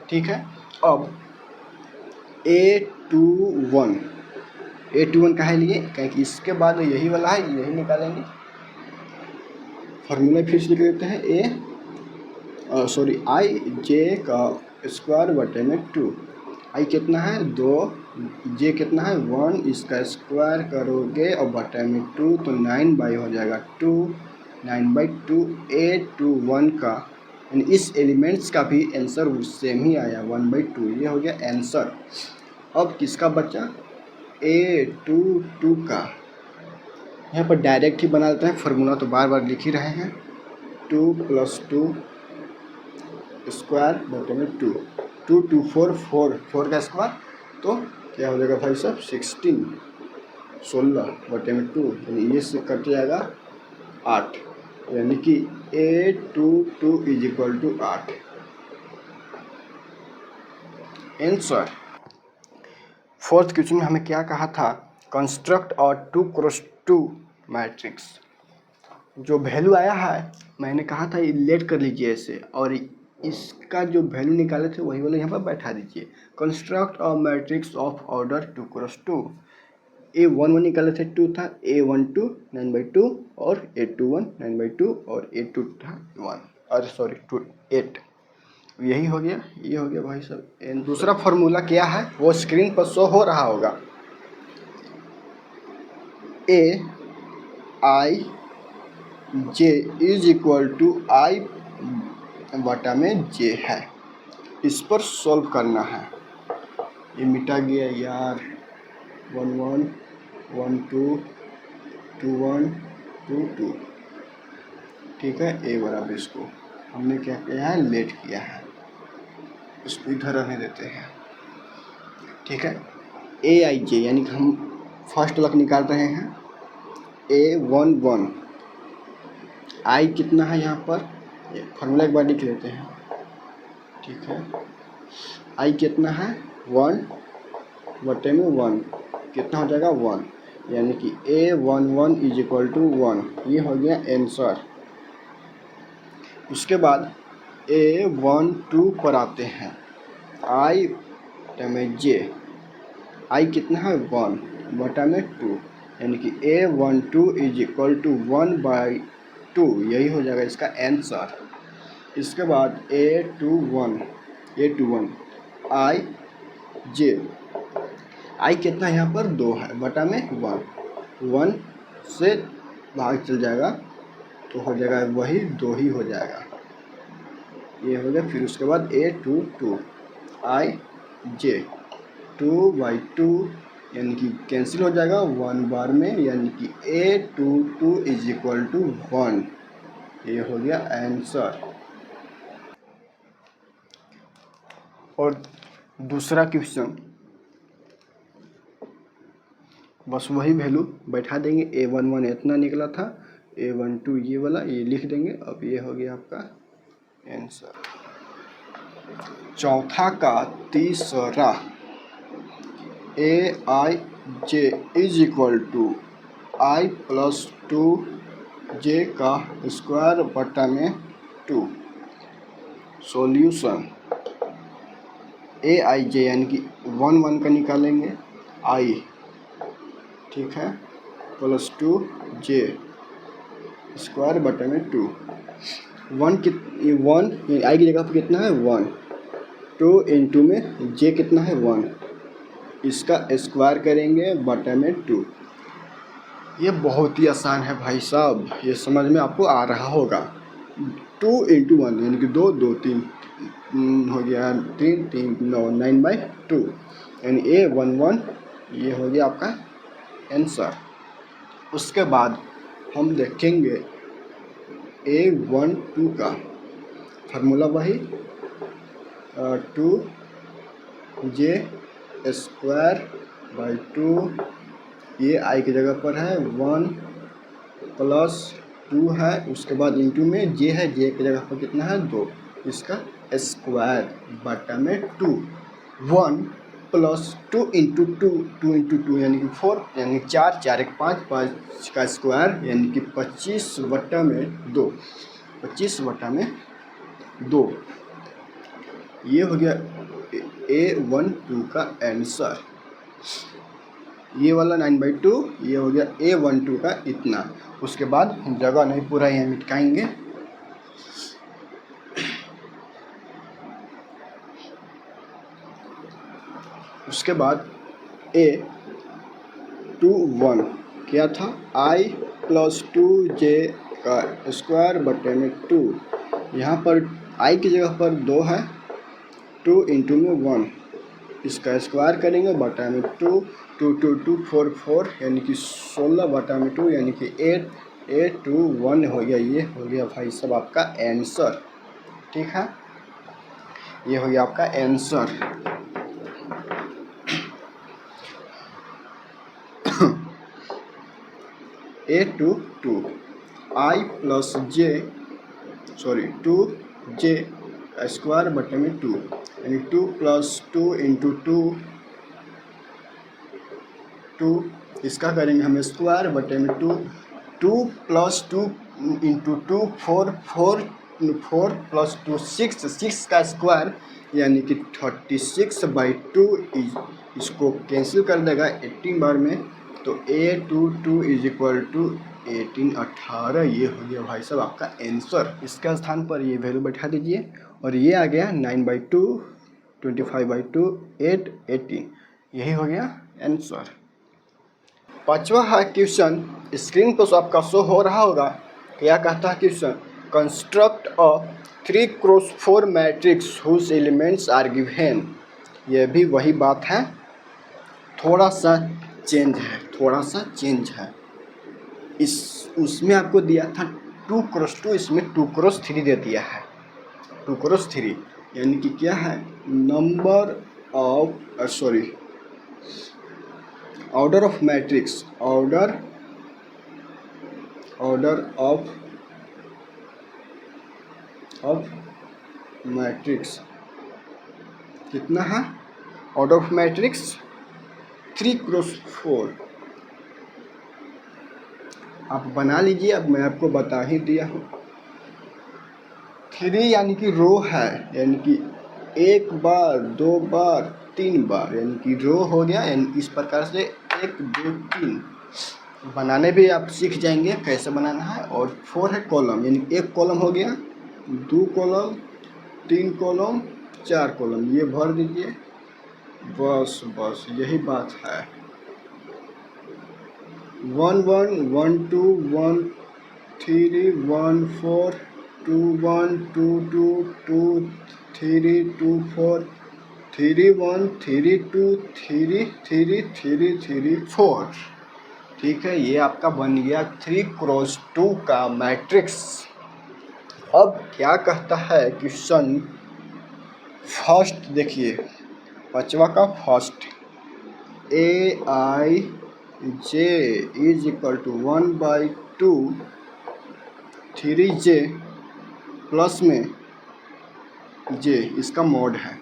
ठीक है, अब A21 काहे लिए, क्योंकि इसके बाद यही वाला है, यही निकालेंगे। फार्मूला फिर से लिख देते हैं आई जे का स्क्वायर बटे में 2, आई कितना है 2, जे कितना है 1, इसका स्क्वायर करोगे और बटे में 2 तो 9 हो जाएगा 2, 9/2 A21 का, यानी इस एलिमेंट्स का भी आंसर सेम ही आया 1/2, ये हो गया आंसर। अब किसका बचा A22 का, यहाँ पर डायरेक्ट ही बना देते हैं, फार्मूला तो बार बार लिख ही रहे हैं। 2+2 स्क्वायर बटे में 2, 2 2 4 4 का स्क्वायर तो क्या हो जाएगा भाई साहब 16 बटे में 2, यानी ये से कट जाएगा 8, यानी कि A22 = 8 आंसर। फोर्थ क्वेश्चन में हमें क्या कहा था, कंस्ट्रक्ट और 2x2 मैट्रिक्स। जो वैल्यू आया है मैंने कहा था लेट कर लीजिए ऐसे, और इसका जो वैल्यू निकाले थे वही वाला यहाँ पर बैठा दीजिए। कंस्ट्रक्ट और matrix of order 2x2, A11 निकाले थे 2 था, A12 9/2 और A21 9/2 और A2 था 8, यही हो गया, ये हो गया भाई साहब। दूसरा फार्मूला क्या है वो स्क्रीन पर शो हो रहा होगा। AI J = I बटा में J है, इस पर सॉल्व करना है। ये मिटा गया यार, 1 1 1 2 2 1 2 2, ठीक है। A बराबर इसको हमने क्या किया है, लेट किया है, इसको इधर रहने देते हैं, ठीक है। AIJ यानी कि हम फर्स्ट वाला निकाल रहे हैं, A11 I कितना है यहाँ पर, फार्मूला एक बार लिख लेते हैं, ठीक है। I कितना है 1 बटे में 1, कितना हो जाएगा 1, यानी कि A11 = 1, ये हो गया आंसर। उसके बाद A12 पर आते हैं, I में J, I कितना है 1 बटा में 2, यानी कि A12 = 1/2, यही हो जाएगा इसका आंसर। इसके बाद A21 I J, I कितना यहाँ पर 2 है बटा में 1 से भाग चल जाएगा तो हो जाएगा वही 2 ही हो जाएगा, ये हो गया। फिर उसके बाद A22 I J 2/2, यानी कि कैंसिल हो जाएगा 1 बार में, यानी कि A22 = 1, ये हो गया आंसर। और दूसरा क्वेश्चन बस वही वैल्यू बैठा देंगे, A11 इतना निकला था, A12 ये वाला ये लिख देंगे, अब ये हो गया आपका आंसर। चौथा का तीसरा, AIJ = I + 2J का स्क्वायर बटा में 2, सॉल्यूशन। AIJ यानी कि 1 1 का निकालेंगे I, ठीक है, + 2J स्क्वायर बटे में 2, 1 I की जगह पर कितना है 1, 2 × में J कितना है 1, इसका स्क्वायर करेंगे बटे में 2। ये बहुत ही आसान है भाई साहब, ये समझ में आपको आ रहा होगा। 2 × 1 यानी कि 2 2 3 हो गया, 3 3 9 9/2, यानी A11 ये हो गया आपका आंसर। उसके बाद हम देखेंगे A12 का फार्मूला वही 2J स्क्वायर बाई 2, ये I की जगह पर है 1 + 2 है, उसके बाद इंटू में J है, J की जगह पर कितना है 2, इसका स्क्वायर बटा में 2, 1 प्लस 2 इंटू 2, 2 इंटू 2 यानी कि 4, यानी 4, 4 एक 5, 5 का स्क्वायर यानी कि 25 बटा में 2, 25 बटा में 2। ये हो गया A12 का आंसर। ये वाला 9/2, ये हो गया A12 का इतना। उसके बाद जगह नहीं पूरा यहाँ मिटकाएंगे। उसके बाद A21 क्या था, I प्लस 2J का स्क्वायर बटे में 2। यहाँ पर I की जगह पर 2 है, 2 इंटू में 1, इसका स्क्वायर करेंगे बटा में 2, 2 2 2 4 4 यानी कि 16 बटा में 2 यानी कि 8, 821 हो गया। ये हो गया भाई साहब आपका आंसर। ठीक है, ये हो गया आपका answer. A22 I plus J 2J square बटे में 2 यानी 2 प्लस 2 इंटू 2, 2 इसका करेंगे हम स्क्वायर बटे में 2, 2 प्लस 2 इंटू 2 4, 4 प्लस 2 6, 6 का स्क्वायर यानी कि 36/2। इसको कैंसिल कर देगा 18 बार में, तो A22 इज इक्वल टू 18, 18। ये हो गया भाई साहब आपका आंसर। इसका स्थान पर ये वैल्यू बैठा दीजिए और ये आ गया 9/2, 25/2, 8, 18। यही हो गया आंसर। पांचवा है क्वेश्चन, स्क्रीन पर आपका शो हो रहा होगा। क्या कहता है question, construct a 3x4 matrix whose elements are given. यह भी वही बात है, थोड़ा सा चेंज है। उसमें आपको दिया था 2x2, इसमें 2x3 दे दिया है। 2x3 यानी कि क्या है, number of order of matrix, order of matrix कितना है, ऑर्डर ऑफ मैट्रिक्स 3x4। आप बना लीजिए, अब मैं आपको बता ही दिया हूँ। 3 यानी कि रो है, यानी कि 1 बार 2 बार 3 बार यानी कि रो हो गया। यानी इस प्रकार से 1 2 3 बनाने भी आप सीख जाएंगे कैसे बनाना है। और 4 है कॉलम, यानी 1 कॉलम हो गया, 2 कॉलम 3 कॉलम 4 कॉलम, ये भर दीजिए। बस यही बात है। 1 1 1 2 1 3 1 4 2 1 2 2 2 3 2 4 3 1 3 2 3 3 3 3 4। ठीक है, ये आपका बन गया 3x2 का मैट्रिक्स। अब क्या कहता है क्वेश्चन, फर्स्ट देखिए, पांचवा का first, AI J is equal to 1/2 3J plus में J, इसका मॉड है।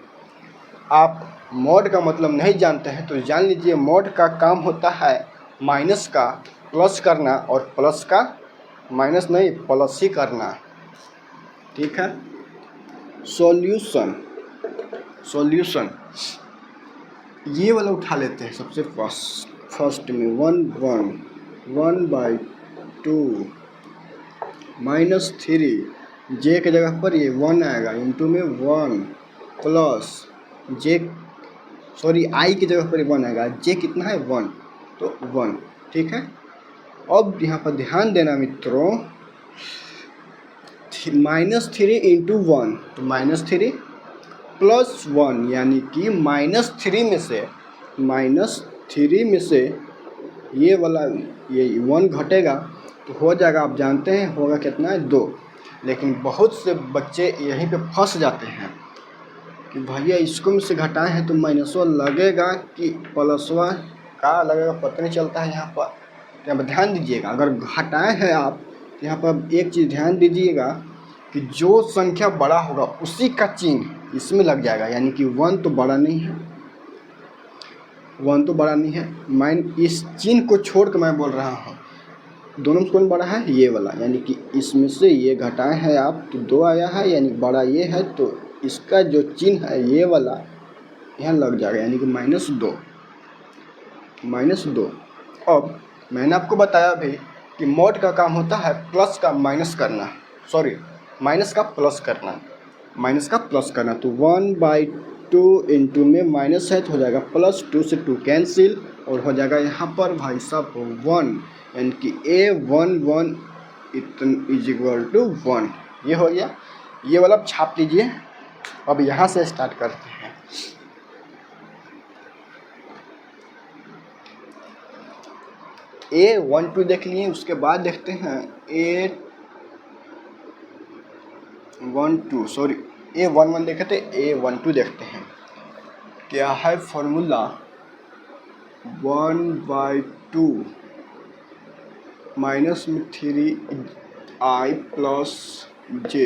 आप मॉड का मतलब नहीं जानते हैं तो जान लीजिए, मॉड का काम होता है माइनस का प्लस करना और प्लस का माइनस नहीं प्लस ही करना। ठीक है, सॉल्यूशन ये वाला उठा लेते हैं सबसे फर्स्ट में 1/2 -3 J के जगह पर ये 1 आएगा, इंटू में 1 प्लस I की जगह पर 1 आएगा, J कितना है 1, तो 1। ठीक है, अब यहाँ पर ध्यान देना मित्रों, -3 इंटू 1 तो -3 प्लस 1 यानी कि -3 में से ये वाला ये 1 घटेगा तो हो जाएगा, आप जानते हैं होगा कितना है 2। लेकिन बहुत से बच्चे यहीं पे फंस जाते हैं कि भैया इसको में से घटाए हैं तो माइनसवा लगेगा कि प्लसवा का लगेगा, पता नहीं चलता है। यहाँ पर ध्यान दीजिएगा, अगर घटाए हैं आप तो यहाँ पर एक चीज़ ध्यान दीजिएगा कि जो संख्या बड़ा होगा उसी का चिन्ह इसमें लग जाएगा, यानी कि 1 तो बड़ा नहीं है, 1 तो बड़ा नहीं है। मैं इस चिन्ह को छोड़ कर मैं बोल रहा हूँ दोनों में कौन बड़ा है, ये वाला, यानी कि इसमें से ये घटाए हैं आप तो 2 आया है, यानी बड़ा ये है, तो इसका जो चिन्ह है ये वाला यहाँ लग जाएगा, यानी कि -2। अब मैंने आपको बताया अभी कि मॉड का काम होता है प्लस का माइनस करना, सॉरी माइनस का प्लस करना, तो 1/2 इंटू में माइनस है तो हो जाएगा प्लस, 2 से 2 कैंसिल और हो जाएगा यहाँ पर भाई साहब 1, यानी कि A11 इज इक्वल टू 1। ये हो गया, ये वाला छाप लीजिए। अब यहाँ से स्टार्ट करते हैं। A12 देख लिए, उसके बाद देखते हैं A11 देखे थे, A12 देखते हैं क्या है फॉर्मूला। 1/2 माइनस में 3i प्लस j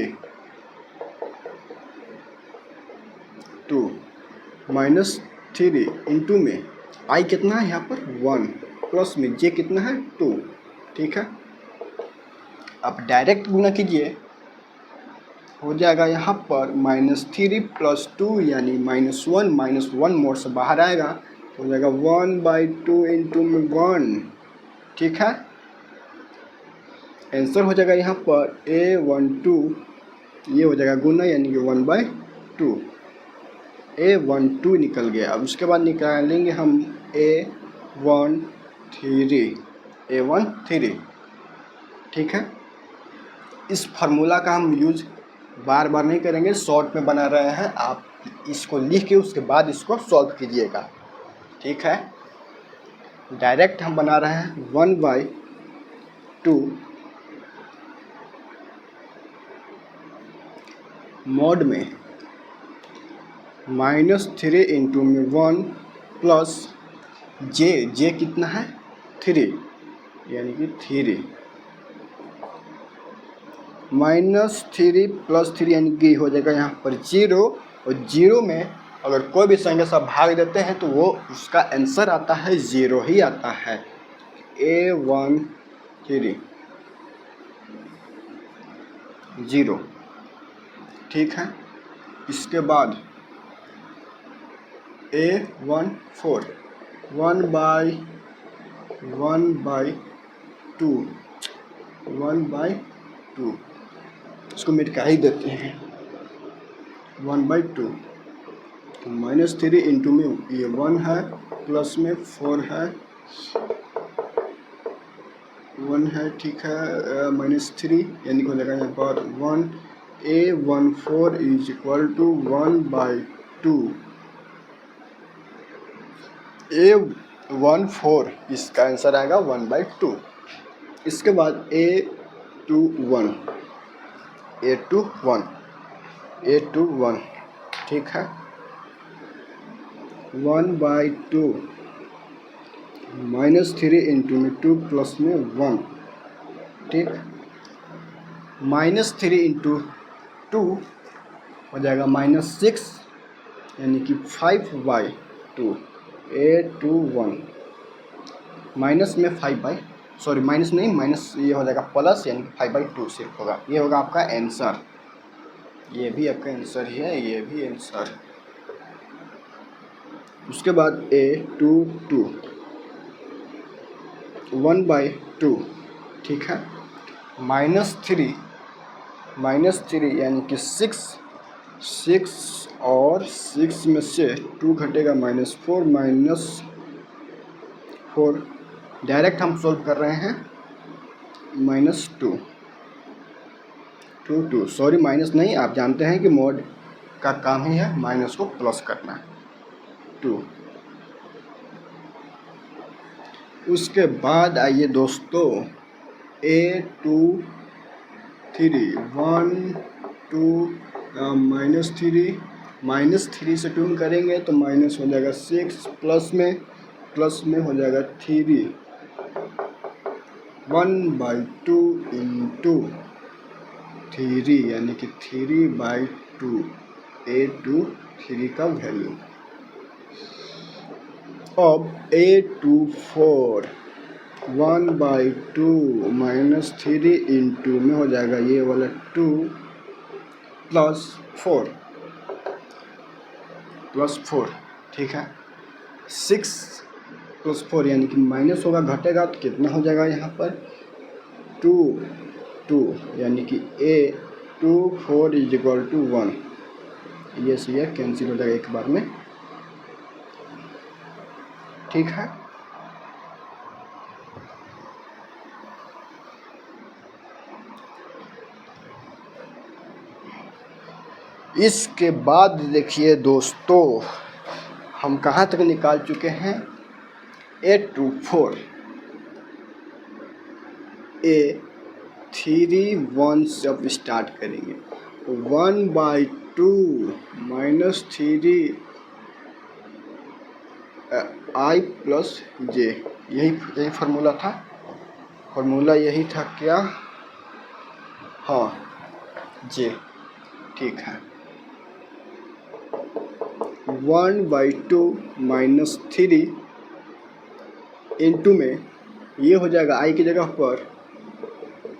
2 -3 इंटू में i कितना है यहाँ पर 1 प्लस में j कितना है 2, ठीक है। अब डायरेक्ट गुना कीजिए, हो जाएगा यहाँ पर -3 + 2 यानी -1 मोड से बाहर आएगा तो हो जाएगा 1/2 इंटू में 1, ठीक है। आंसर हो जाएगा यहाँ पर A12, ये हो जाएगा गुना यानी कि 1/2, A12 निकल गया। अब उसके बाद निकालेंगे हम A13, ठीक है। इस फार्मूला का हम यूज बार बार नहीं करेंगे, शॉर्ट में बना रहे हैं, आप इसको लिख के उसके बाद इसको सॉल्व कीजिएगा, ठीक है। डायरेक्ट हम बना रहे हैं 1/2 मॉड में -3 इंटू में 1 प्लस जे कितना है 3, यानी कि 3 -3 + 3 यानी कि हो जाएगा यहाँ पर 0, और 0 में अगर कोई भी संख्या से भाग देते हैं तो वो उसका आंसर आता है 0 ही आता है। A13 0, ठीक है। इसके बाद A14 1/2 इसको मिटा ही देते हैं 1/2, तो -3 इंटू में ये 1 है, प्लस में 4 है, 1 है, ठीक है, -3 यानी कि हो जाएगा यहाँ पर 1। A14 is equal to 1/2, A14 इसका आंसर आएगा 1/2। इसके बाद A21, ठीक है, 1/2 -3 इंटू में 2 प्लस में 1, ठीक, -3 इंटू 2 हो जाएगा -6 यानी कि 5/2। A21 माइनस में 5/, सॉरी माइनस नहीं, माइनस ये हो जाएगा प्लस, यानी कि 5/2 सिर्फ होगा। ये होगा आपका आंसर, ये भी आपका आंसर ही है, ये भी आंसर। उसके बाद A22 1/2, ठीक है, -3 यानी कि 6 और 6 में से 2 घटेगा -4 डायरेक्ट हम सोल्व कर रहे हैं -2 सॉरी माइनस नहीं, आप जानते हैं कि मॉड का काम ही है माइनस को प्लस करना 2। उसके बाद आइए दोस्तों A23 1 2 -3 से 2 करेंगे तो माइनस हो जाएगा 6, प्लस में हो जाएगा 3, 1/2 इंटू 3 यानी कि 3/2 A2 3 का वैल्यू। अब A24 1/2 -3 इंटू में हो जाएगा ये वाला 2 प्लस 4 ठीक है। 6 + 4 यानी कि माइनस होगा, घटेगा तो कितना हो जाएगा यहाँ पर 2 यानी कि A24 = 1। ये से ये कैंसिल हो जाएगा एक बार में, ठीक है। इसके बाद देखिए दोस्तों, हम कहाँ तक निकाल चुके हैं। A24 A31 से अब स्टार्ट करेंगे। 1/2 -3 I + J, यही फार्मूला था। फार्मूला यही था क्या, हाँ J, ठीक है। 1/2 -3 इंटू में ये हो जाएगा I की जगह पर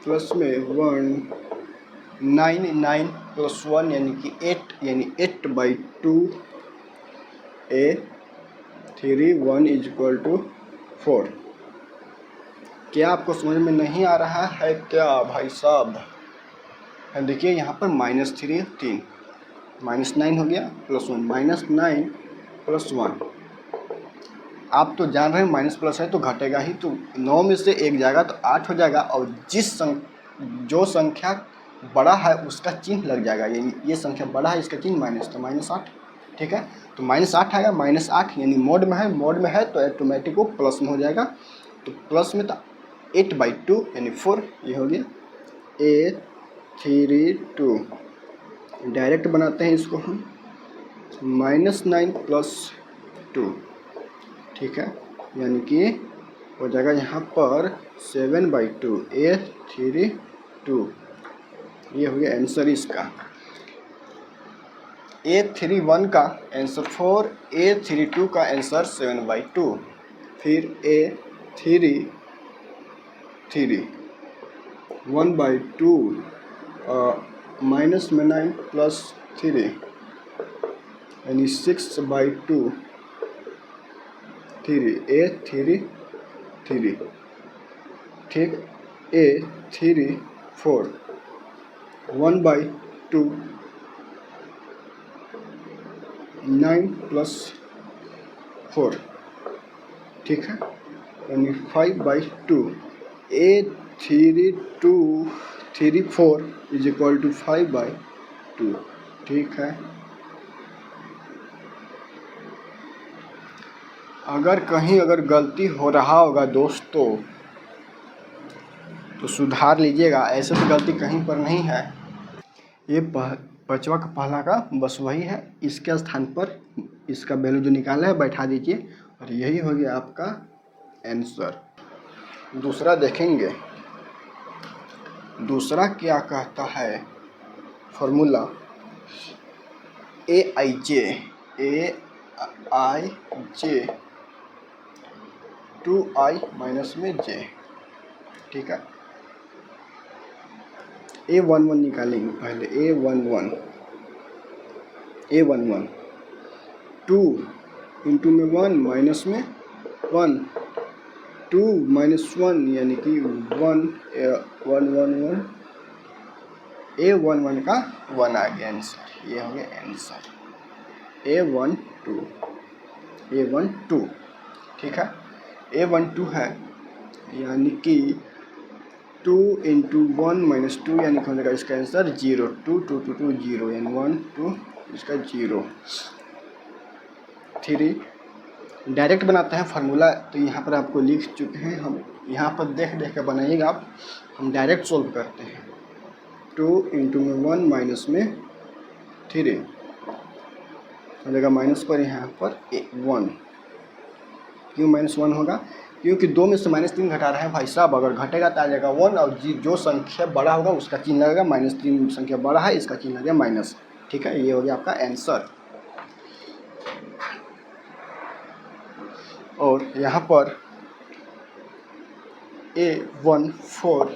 प्लस में 1 9 + 1 यानी कि 8, यानी 8/2 A31 = 4। क्या आपको समझ में नहीं आ रहा है क्या भाई साहब? देखिए यहाँ पर -3 3 -9 हो गया +1 -9 + 1। आप तो जान रहे हैं माइनस प्लस है तो घटेगा ही, तो 9 में से 1 जाएगा तो 8 हो जाएगा, और जो संख्या बड़ा है उसका चिन्ह लग जाएगा। ये संख्या बड़ा है, इसका चिन्ह माइनस, तो -8, ठीक है। तो -8 आएगा, -8 यानी मोड में है तो ऑटोमेटिक वो प्लस में हो जाएगा। तो प्लस में तो 8/2 यानी 4, ये हो गया A32। डायरेक्ट बनाते हैं इसको हम, -9 + 2, ठीक है, यानी कि हो जाएगा यहाँ पर 7/2 A32। ये हो गया आंसर इसका। A31 का आंसर 4, A32 का आंसर 7/2। फिर A33 1/2 माइनस में 9 + 3 यानी 6/2 3 A33, ठीक। A34 1/2 9 + 4, ठीक है, यानी 5/2 A34 = 5/2, ठीक है। अगर कहीं गलती हो रहा होगा दोस्तों तो सुधार लीजिएगा, ऐसे तो गलती कहीं पर नहीं है। ये पाँचवा का पहला का बस वही है, इसके स्थान पर इसका वैल्यू जो निकाला है बैठा दीजिए, और यही हो गया आपका आंसर। दूसरा देखेंगे, दूसरा क्या कहता है फॉर्मूला AIJ 2I - J, ठीक है। A11 निकालेंगे पहले, A11 2 इंटू में 1 माइनस में 1 2 - 1 यानी कि 1 1 A11 का 1 आ गया आंसर, ये हो गया आंसर A12, ठीक है। A12 है यानी कि 2 इंटू 1 - 2 यानी कि हो जाएगा इसका आंसर 0, 2 2 2 2 0 यानी 1 2 इसका 0। 3 डायरेक्ट बनाते हैं फार्मूला, तो यहाँ पर आपको लिख चुके हैं हम, यहाँ पर देख कर बनाइएगा आप। हम डायरेक्ट सोल्व करते हैं। 2 इंटू में 1 माइनस में 3 हो जाएगा माइनस पर, यहाँ पर 1। क्यों -1 होगा, क्योंकि 2 में से -3 घटा रहे हैं भाई साहब, अगर घटेगा तो आ जाएगा 1 और जो संख्या बड़ा होगा उसका चिन्ह लगेगा -3, संख्या बड़ा है इसका चिन्ह लगेगा माइनस। ठीक है, ये हो गया आपका आंसर। और यहाँ पर A14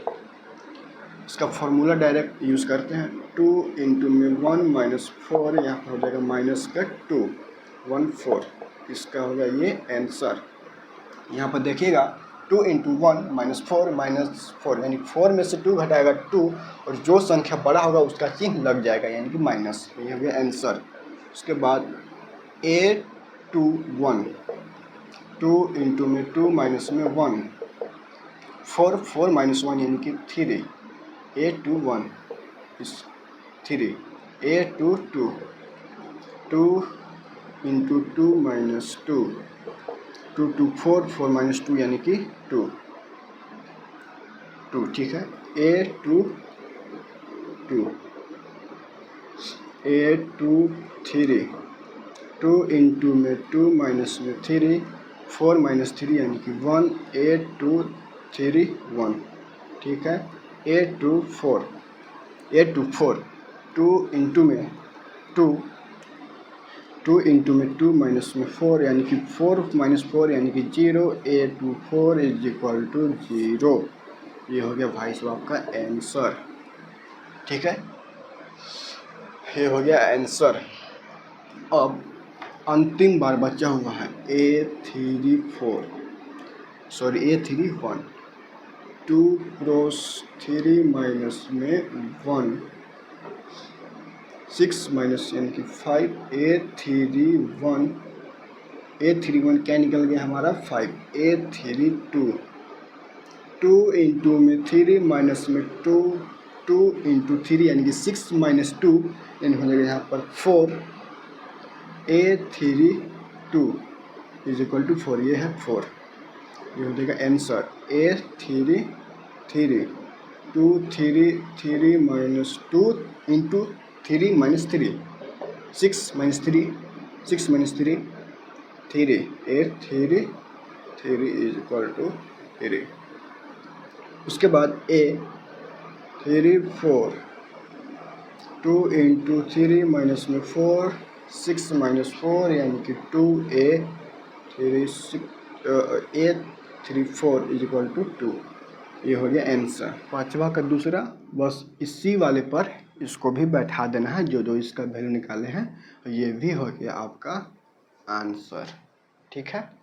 इसका फॉर्मूला डायरेक्ट यूज़ करते हैं। 2 इंटू में 1 माइनस 4, यहाँ पर हो जाएगा माइनस का 2, 14 इसका होगा ये आंसर। यहाँ पर देखिएगा 2 इंटू 1 -4 यानी 4 में से 2 घटाएगा 2 और जो संख्या बड़ा होगा उसका चिन्ह लग जाएगा यानी कि माइनस, ये हो गया आंसर। उसके बाद A21 2 इंटू में 2 माइनस में 1 4 माइनस 1 यानी कि 3, A21 इस 3, A22 2 इंटू 2 माइनस 2 2 2 4 माइनस 2 यानी कि 2 ठीक है। A23 2 इंटू में 2 माइनस में 3 4 माइनस 3 यानी कि 1, A231 ठीक है। A24 2 इंटू में 2 इंटू में 2 माइनस में 4 यानी कि 4 माइनस 4 यानी कि 0, A24 इज इक्वल टू 0। ये हो गया भाई साहब आपका आंसर। ठीक है, ये हो गया आंसर। अब अंतिम बार बचा हुआ है A31 2 क्रॉस 3 माइनस में 1 6 माइनस यानी कि 5 A31 क्या निकल गया हमारा 5 A32 2 इंटू में 3 माइनस में 2 इंटू 3 यानी कि 6 माइनस 2 यानी हो जाएगा यहाँ पर 4 A32 इज इक्वल टू 4, ये है 4, ये हो जाएगा answer. A33 2 3 minus 2 into 3 minus 3 6 minus 3 3 A33 is equal to 3। उसके बाद A34 2 इंटू 3 माइनस में 4 6 माइनस 4 यानी कि 2 A34 इज इक्वल टू 2, ये हो गया आंसर। पाँचवा का दूसरा, बस इसी वाले पर इसको भी बैठा देना है, जो इसका वैल्यू निकाले हैं, ये भी हो गया आपका आंसर। ठीक है।